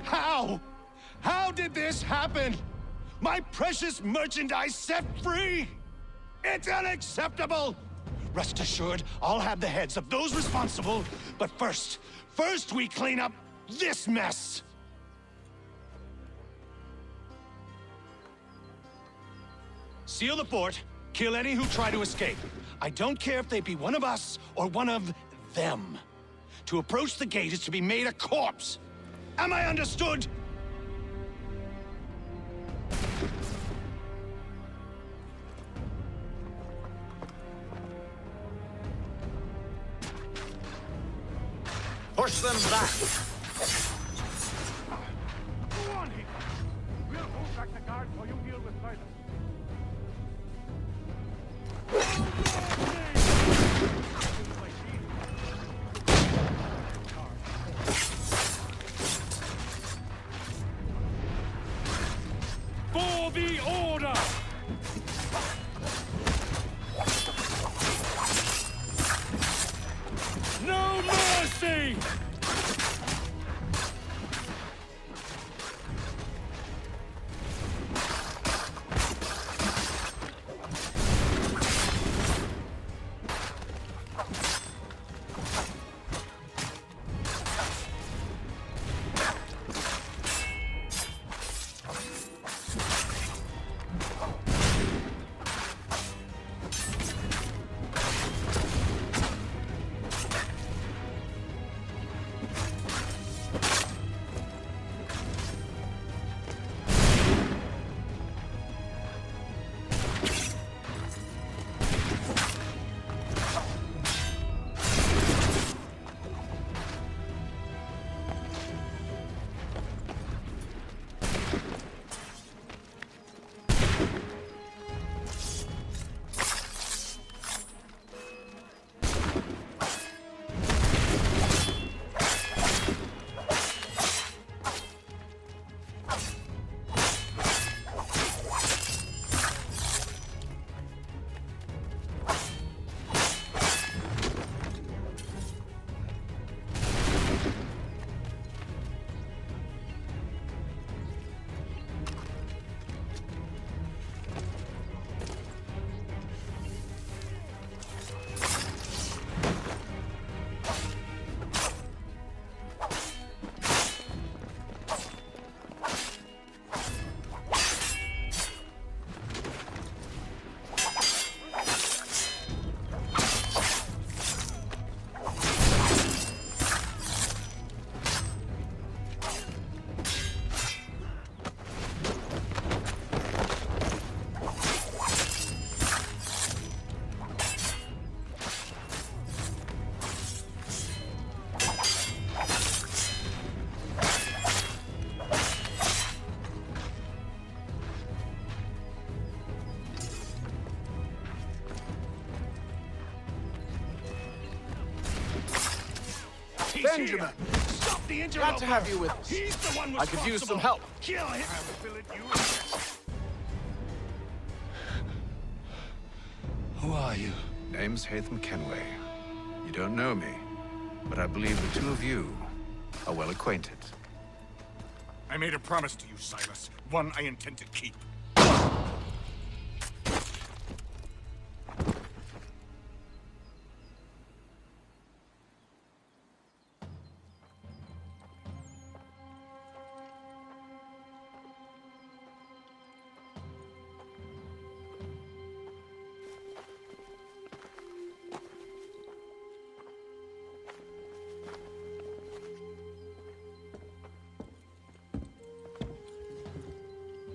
How? How did this happen? My precious merchandise set free? It's unacceptable! Rest assured, I'll have the heads of those responsible, but first we clean up this mess! Seal the fort, kill any who try to escape. I don't care if they be one of us or one of them. To approach the gate is to be made a corpse. Am I understood? Push them back! Go on, Heath. We'll hold back the guards while you deal with Silas. For the order! No mercy! Benjamin! Stop the interloper! Glad to have you with us. He's the one I could use some help. Kill him! Who are you? Name's Hatham Kenway. You don't know me, but I believe the two of you are well acquainted. I made a promise to you, Silas. One I intend to keep.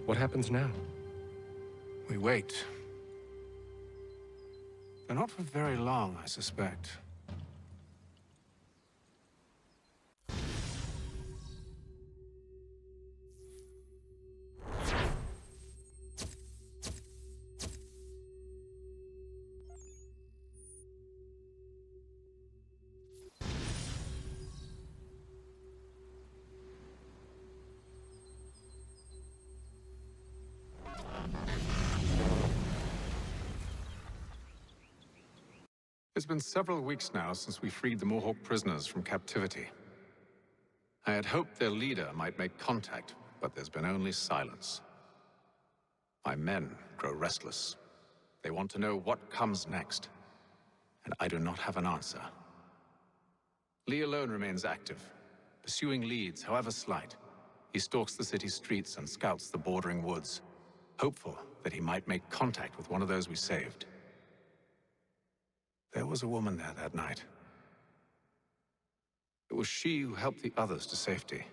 What happens now? We wait. But not for very long, I suspect. It's been several weeks now since we freed the Mohawk prisoners from captivity. I had hoped their leader might make contact, but there's been only silence. My men grow restless. They want to know what comes next, and I do not have an answer. Lee alone remains active, pursuing leads, however slight. He stalks the city streets and scouts the bordering woods, hopeful that he might make contact with one of those we saved. There was a woman there that night. It was she who helped the others to safety.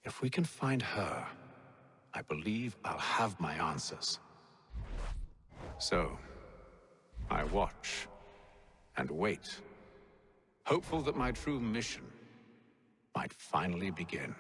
If we can find her, I believe I'll have my answers. So, I watch and wait, hopeful that my true mission might finally begin.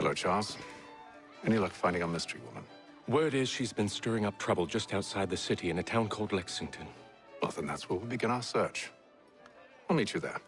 Hello, Charles. Any luck finding our mystery woman? Word is she's been stirring up trouble just outside the city in a town called Lexington. Well, then that's where we'll begin our search. I'll meet you there.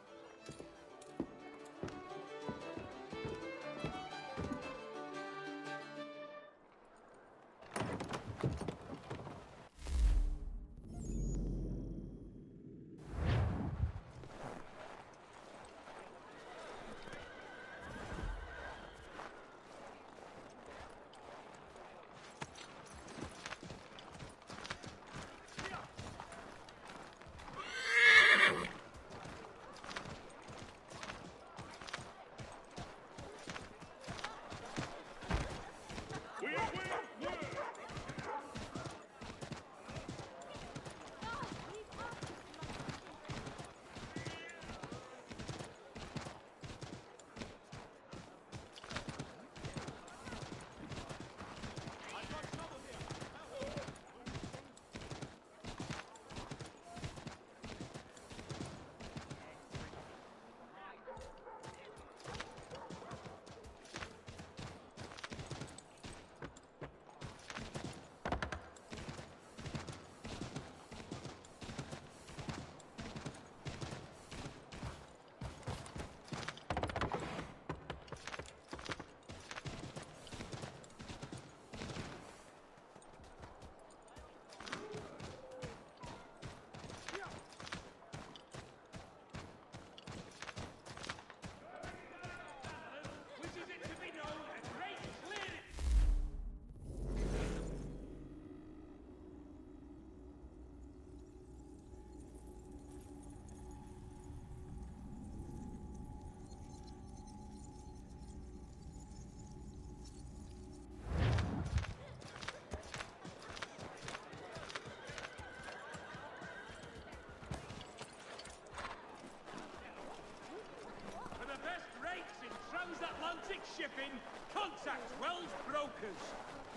traffic shipping, contact Wells Brokers.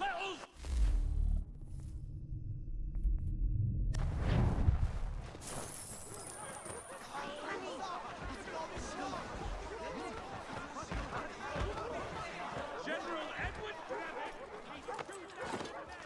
Let us... General Edward Travis, he's 2,000 men.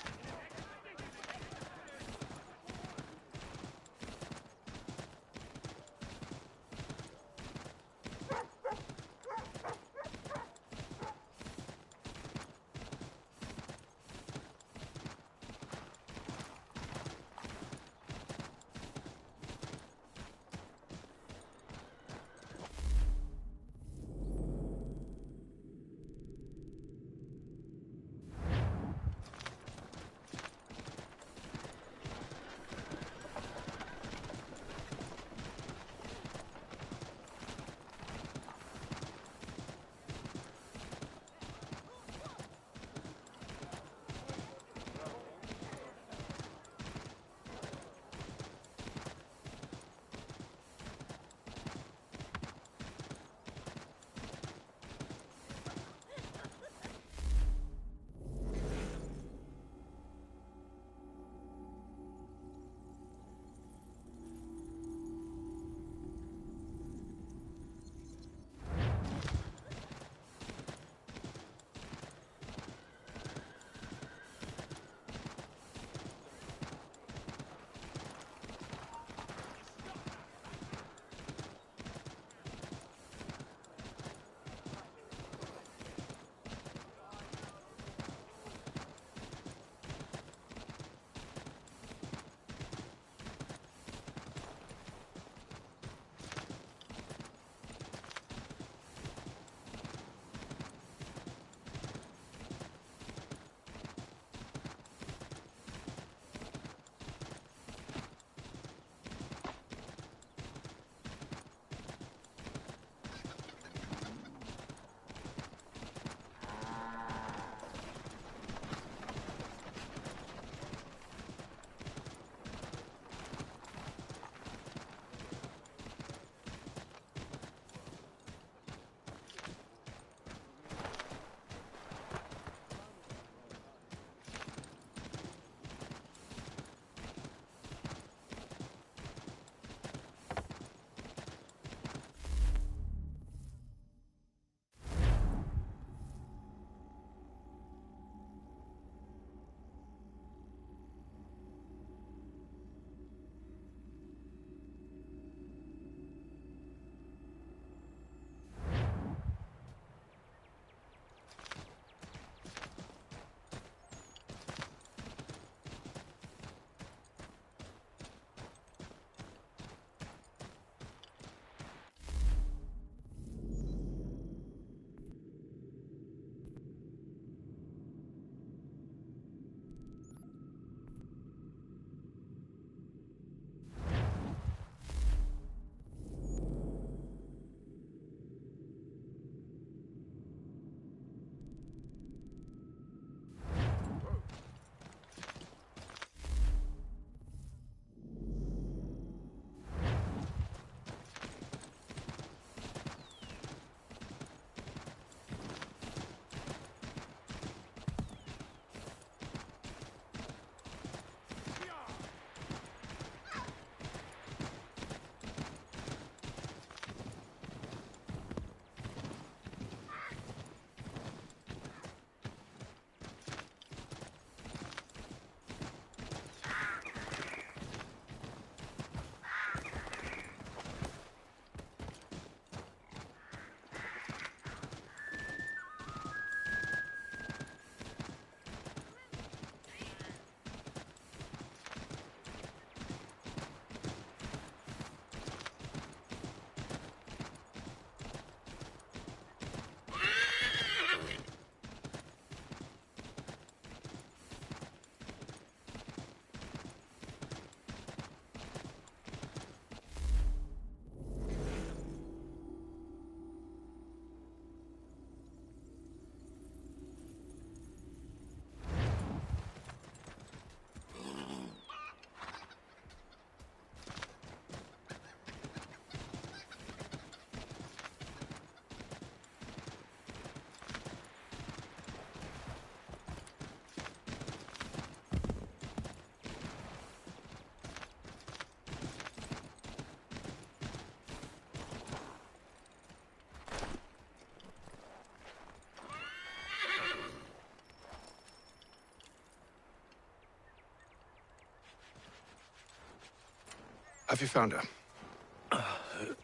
Have you found her?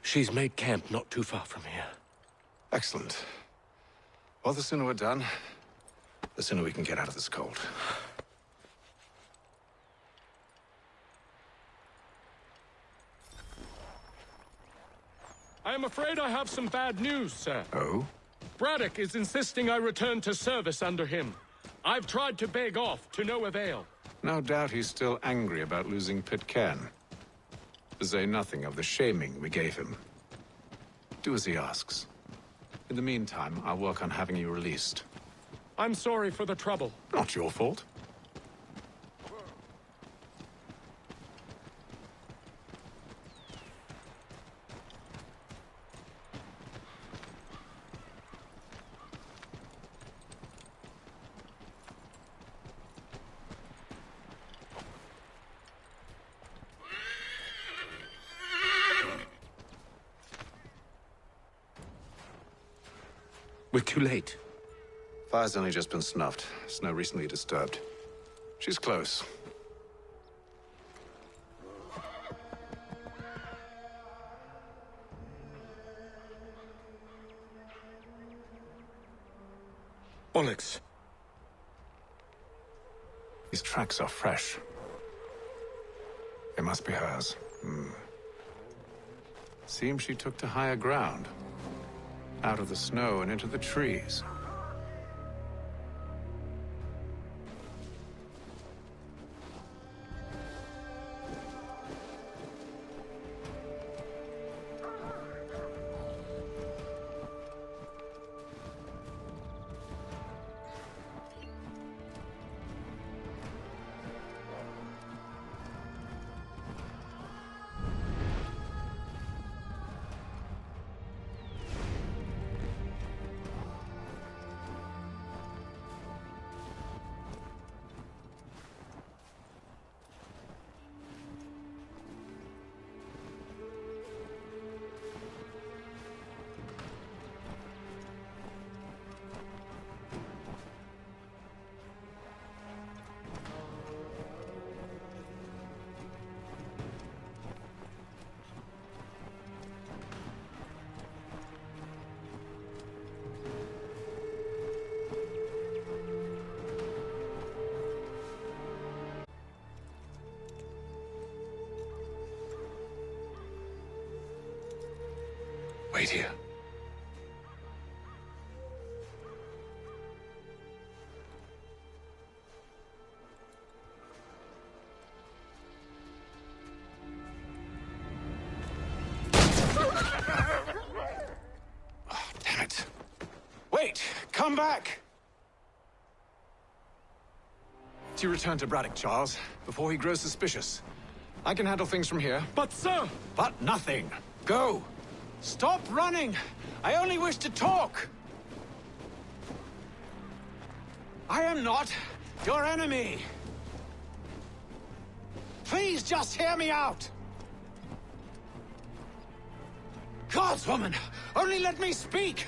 She's made camp not too far from here. Excellent. Well, the sooner we're done, the sooner we can get out of this cold. I am afraid I have some bad news, sir. Oh? Braddock is insisting I return to service under him. I've tried to beg off, to no avail. No doubt he's still angry about losing Pitcairn. To say nothing of the shaming we gave him. Do as he asks. In the meantime, I'll work on having you released. I'm sorry for the trouble. Not your fault. We're too late. Fire's only just been snuffed. Snow recently disturbed. She's close. Onyx. These tracks are fresh. They must be hers. Seems she took to higher ground. Out of the snow and into the trees. Wait here. Oh, damn it. Wait! Come back! You return to Braddock, Charles, before he grows suspicious. I can handle things from here. But, sir! But nothing. Go! Stop running! I only wish to talk! I am not your enemy! Please just hear me out! Gods, woman! Only let me speak!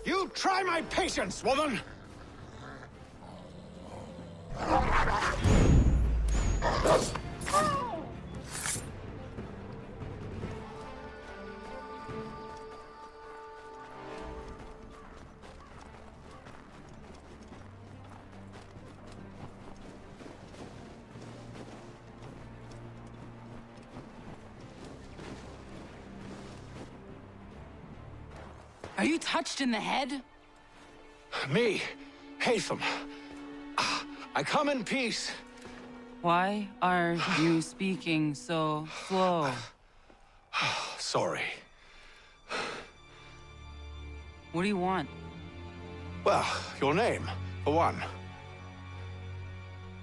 You try my patience, woman! you touched in the head? Me, Hatham. I come in peace. Why are you speaking so slow? Sorry. What do you want? Well, your name, for one.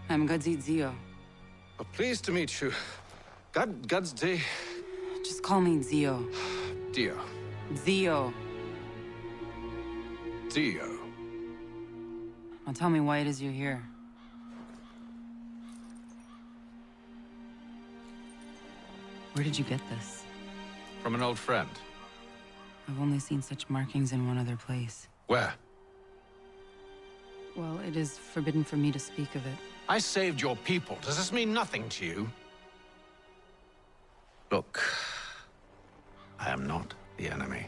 I'm Gadzit Zio. Pleased to meet you. Gadsdi. Just call me Zio. Dio. Zio. Dio. Now tell me why it is you're here. Where did you get this? From an old friend. I've only seen such markings in one other place. Where? Well, it is forbidden for me to speak of it. I saved your people. Does this mean nothing to you? Look, I am not the enemy.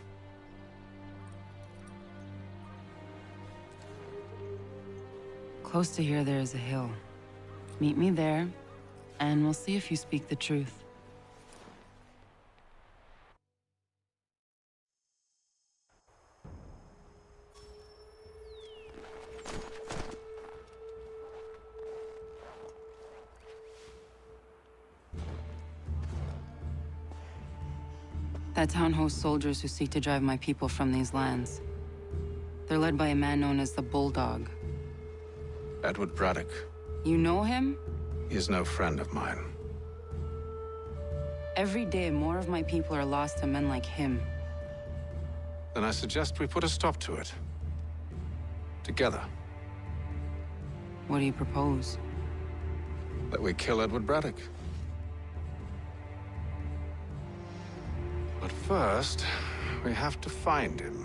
Close to here, there is a hill. Meet me there, and we'll see if you speak the truth. That town hosts soldiers who seek to drive my people from these lands. They're led by a man known as the Bulldog. Edward Braddock. You know him? He is no friend of mine. Every day, more of my people are lost to men like him. Then I suggest we put a stop to it. Together. What do you propose? That we kill Edward Braddock. But first, we have to find him.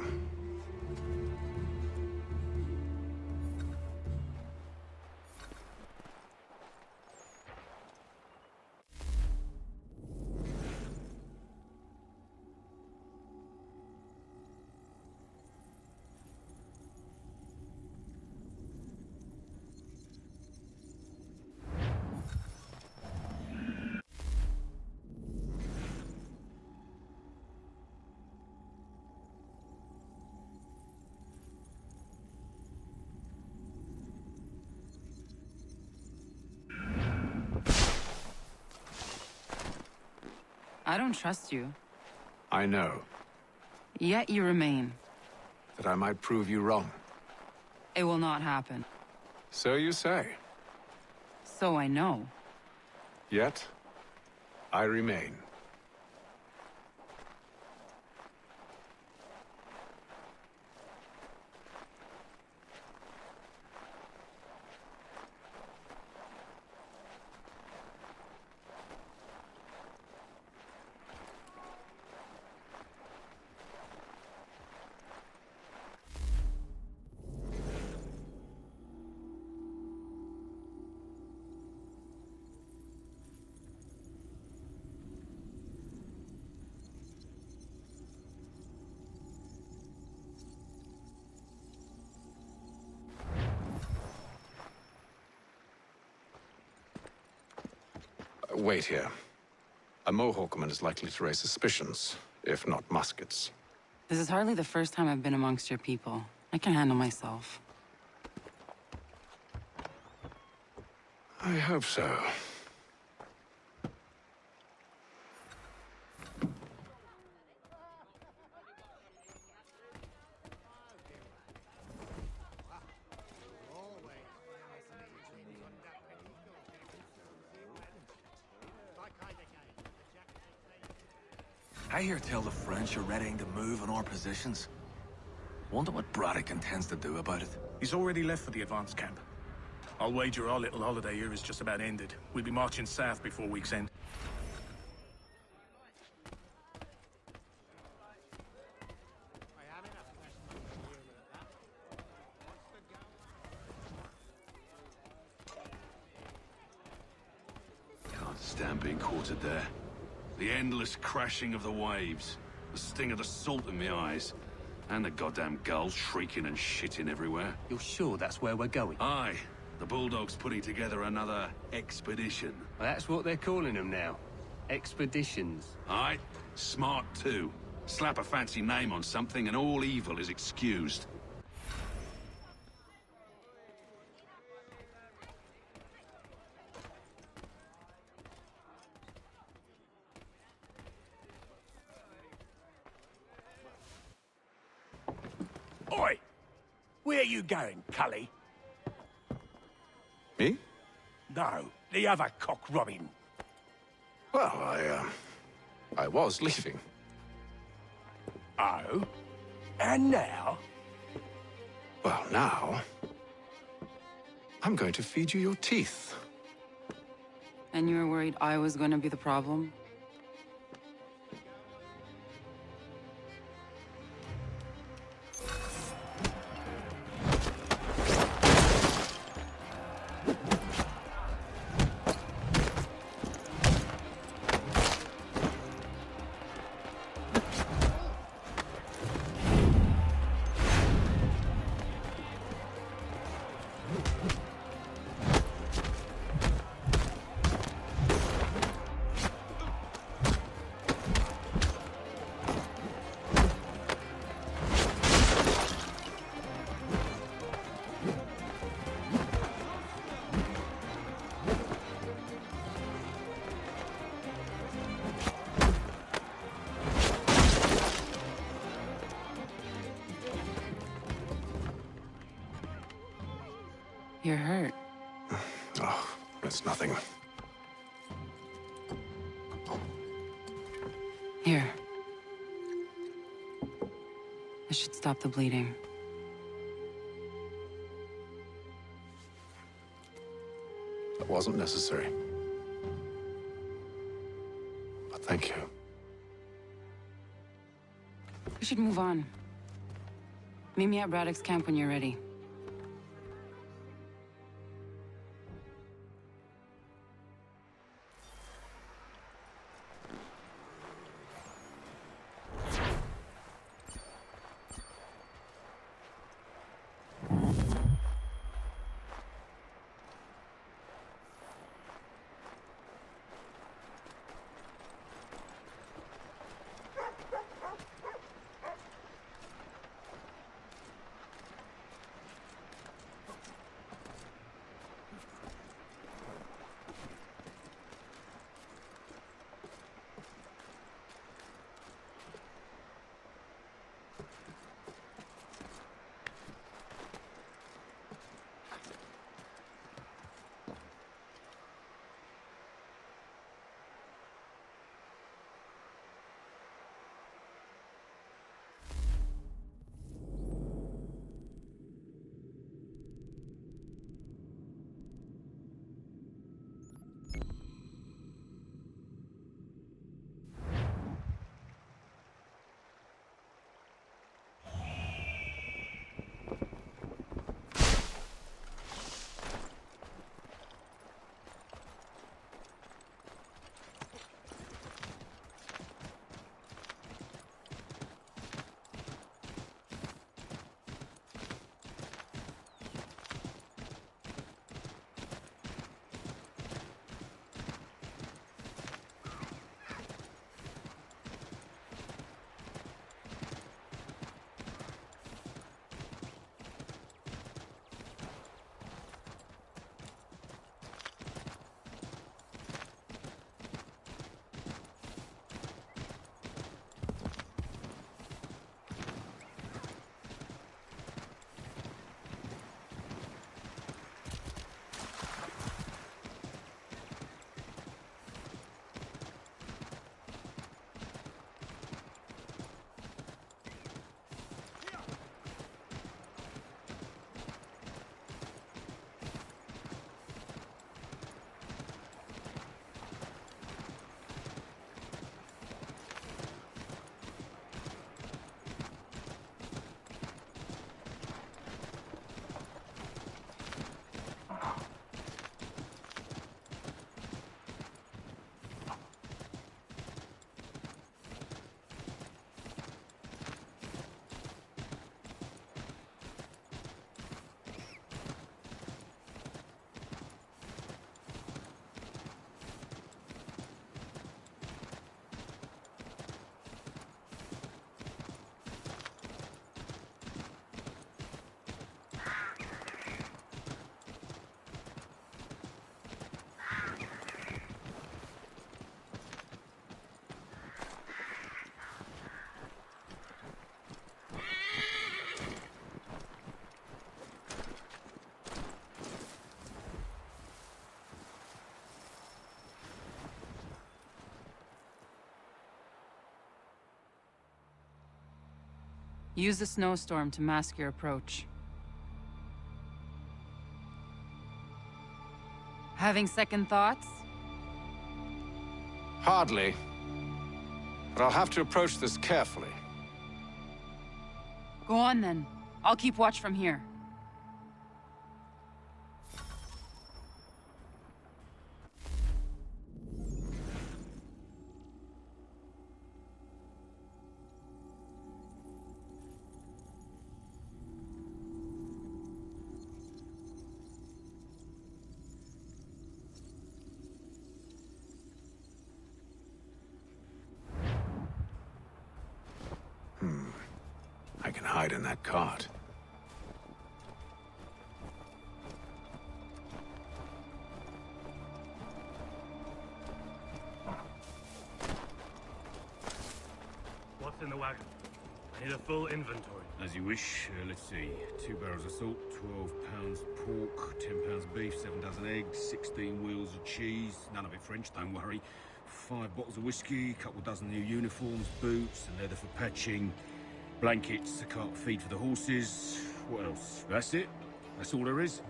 I don't trust you. I know. Yet you remain. That I might prove you wrong. It will not happen. So you say. So I know. Yet, I remain. Wait here. A Mohawkman is likely to raise suspicions, if not muskets. This is hardly the first time I've been amongst your people. I can handle myself. I hope so. I hear tell the French are readying to move on our positions. Wonder what Braddock intends to do about it. He's already left for the advance camp. I'll wager our little holiday here is just about ended. We'll be marching south before week's end. Can't stand being quartered there. The endless crashing of the waves, the sting of the salt in my eyes, and the goddamn gulls shrieking and shitting everywhere. You're sure that's where we're going? Aye. The Bulldog's putting together another expedition. Well, that's what they're calling them now. Expeditions. Aye. Smart too. Slap a fancy name on something and all evil is excused. Oi! Where you going, Cully? Me? No, the other cock Robin. Well, I was leaving. Oh? And now? Well, now... I'm going to feed you your teeth. And you were worried I was going to be the problem? You're hurt. Oh, it's nothing. Here. This should stop the bleeding. That wasn't necessary. But thank you. We should move on. Meet me at Braddock's camp when you're ready. Use the snowstorm to mask your approach. Having second thoughts? Hardly. But I'll have to approach this carefully. Go on then. I'll keep watch from here. I can hide in that cart. What's in the wagon? I need a full inventory. As you wish. Let's see. 2 barrels of salt, 12 pounds pork, 10 pounds beef, 7 dozen eggs, 16 wheels of cheese. None of it French, don't worry. 5 bottles of whiskey, a couple dozen new uniforms, boots, and leather for patching, blankets, a cart of feed for the horses. What else? That's it? That's all there is?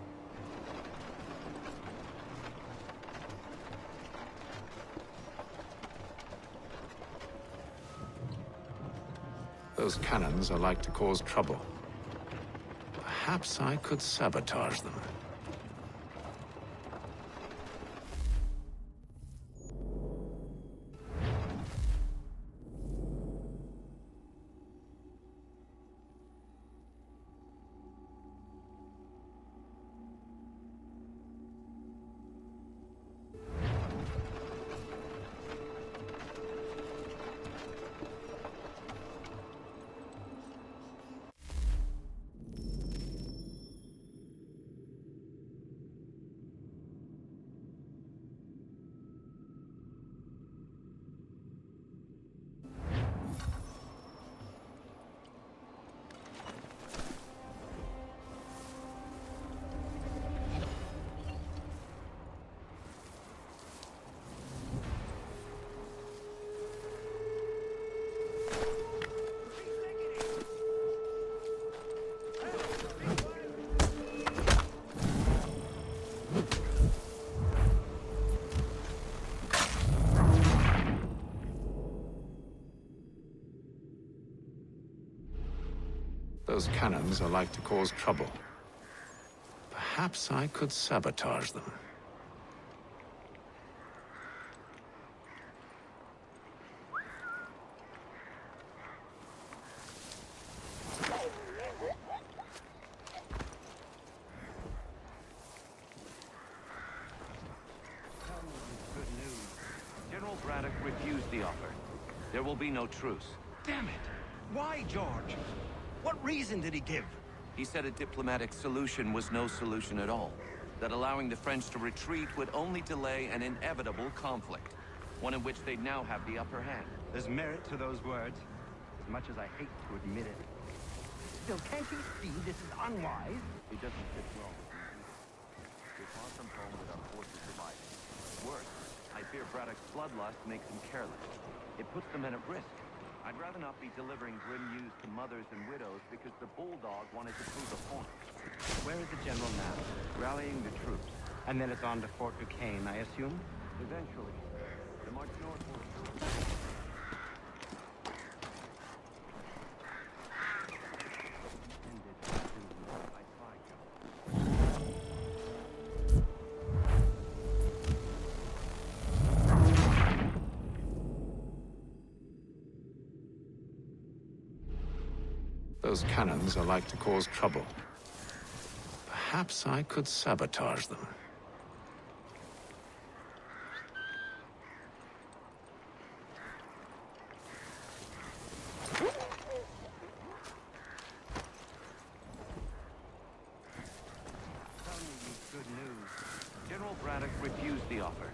Those cannons are like to cause trouble. Perhaps I could sabotage them. Those cannons are like to cause trouble. Perhaps I could sabotage them. Good news. General Braddock refused the offer. There will be no truce. Damn it! Why, George? What reason did he give? He said a diplomatic solution was no solution at all. That allowing the French to retreat would only delay an inevitable conflict. One in which they'd now have the upper hand. There's merit to those words, as much as I hate to admit it. Still, can't you see this is unwise? It doesn't fit well with me. We're far from home with our forces divided. Worse, I fear Braddock's bloodlust makes him careless. It puts the men at risk. I'd rather not be delivering grim news to mothers and widows because the bulldog wanted to prove a point. Where is the general now? Rallying the troops. And then it's on to Fort Duquesne, I assume? Eventually. The march north will... Those cannons are like to cause trouble. Perhaps I could sabotage them. Good news. General Braddock refused the offer.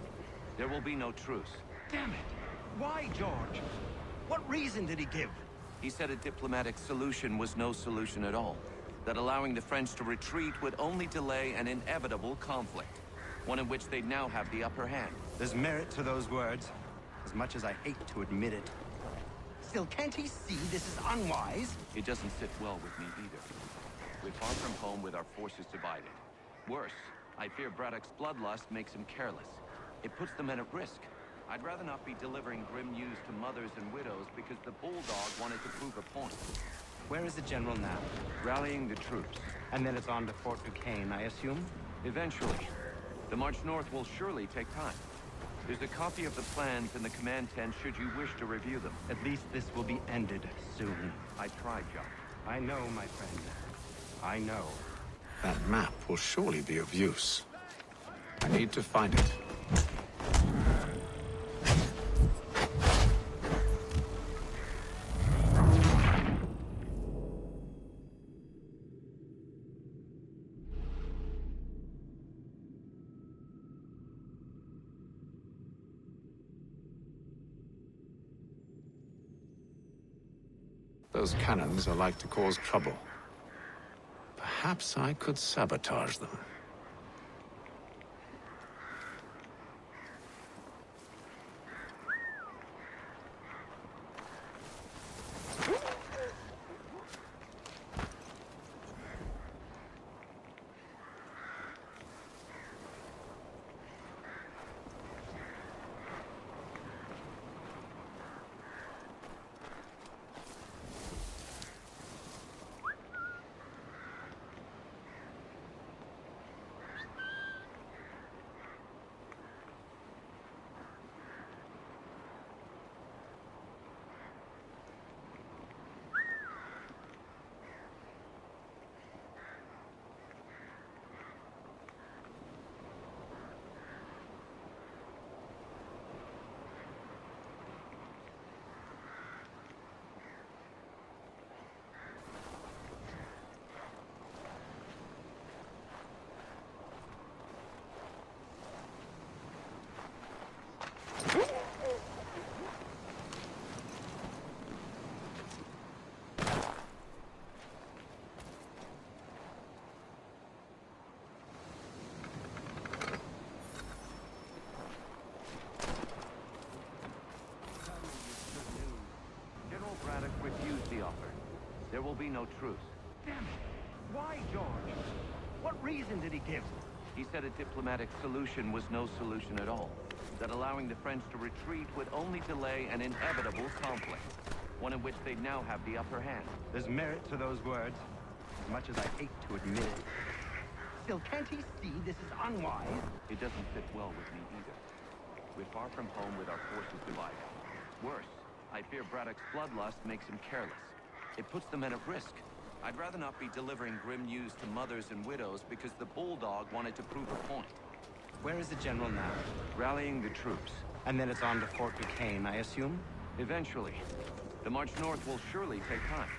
There will be no truce. Damn it! Why, George? What reason did he give? He said a diplomatic solution was no solution at all. That allowing the French to retreat would only delay an inevitable conflict. One in which they'd now have the upper hand. There's merit to those words, as much as I hate to admit it. Still, can't he see this is unwise? It doesn't sit well with me either. We're far from home with our forces divided. Worse, I fear Braddock's bloodlust makes him careless. It puts the men at risk. I'd rather not be delivering grim news to mothers and widows because the Bulldog wanted to prove a point. Where is the general now? Rallying the troops. And then it's on to Fort Duquesne, I assume? Eventually. The march north will surely take time. There's a copy of the plans in the command tent should you wish to review them. At least this will be ended soon. I tried, John. I know, my friend. I know. That map will surely be of use. I need to find it. Those cannons are like to cause trouble. Perhaps I could sabotage them. General Braddock refused the offer. There will be no truce. Damn it! Why, George? What reason did he give? He said a diplomatic solution was no solution at all. That allowing the French to retreat would only delay an inevitable conflict. One in which they'd now have the upper hand. There's merit to those words, as much as I hate to admit it. Still, can't he see this is unwise? It doesn't fit well with me either. We're far from home with our forces divided. Worse, I fear Braddock's bloodlust makes him careless. It puts the men at risk. I'd rather not be delivering grim news to mothers and widows because the Bulldog wanted to prove a point. Where is the general now? Rallying the troops. And then it's on to Fort Duquesne, I assume? Eventually. The march north will surely take time.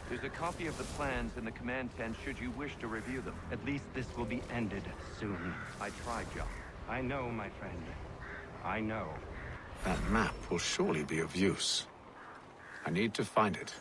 There's a copy of the plans in the command tent should you wish to review them. At least this will be ended soon. I tried, John. I know, my friend. I know. That map will surely be of use. I need to find it.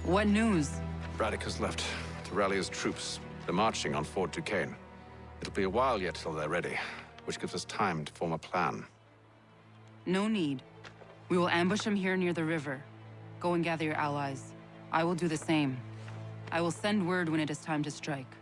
What news? Braddock has left to rally his troops. They're marching on Fort Duquesne. It'll be a while yet till they're ready, which gives us time to form a plan. No need. We will ambush him here near the river. Go and gather your allies. I will do the same. I will send word when it is time to strike.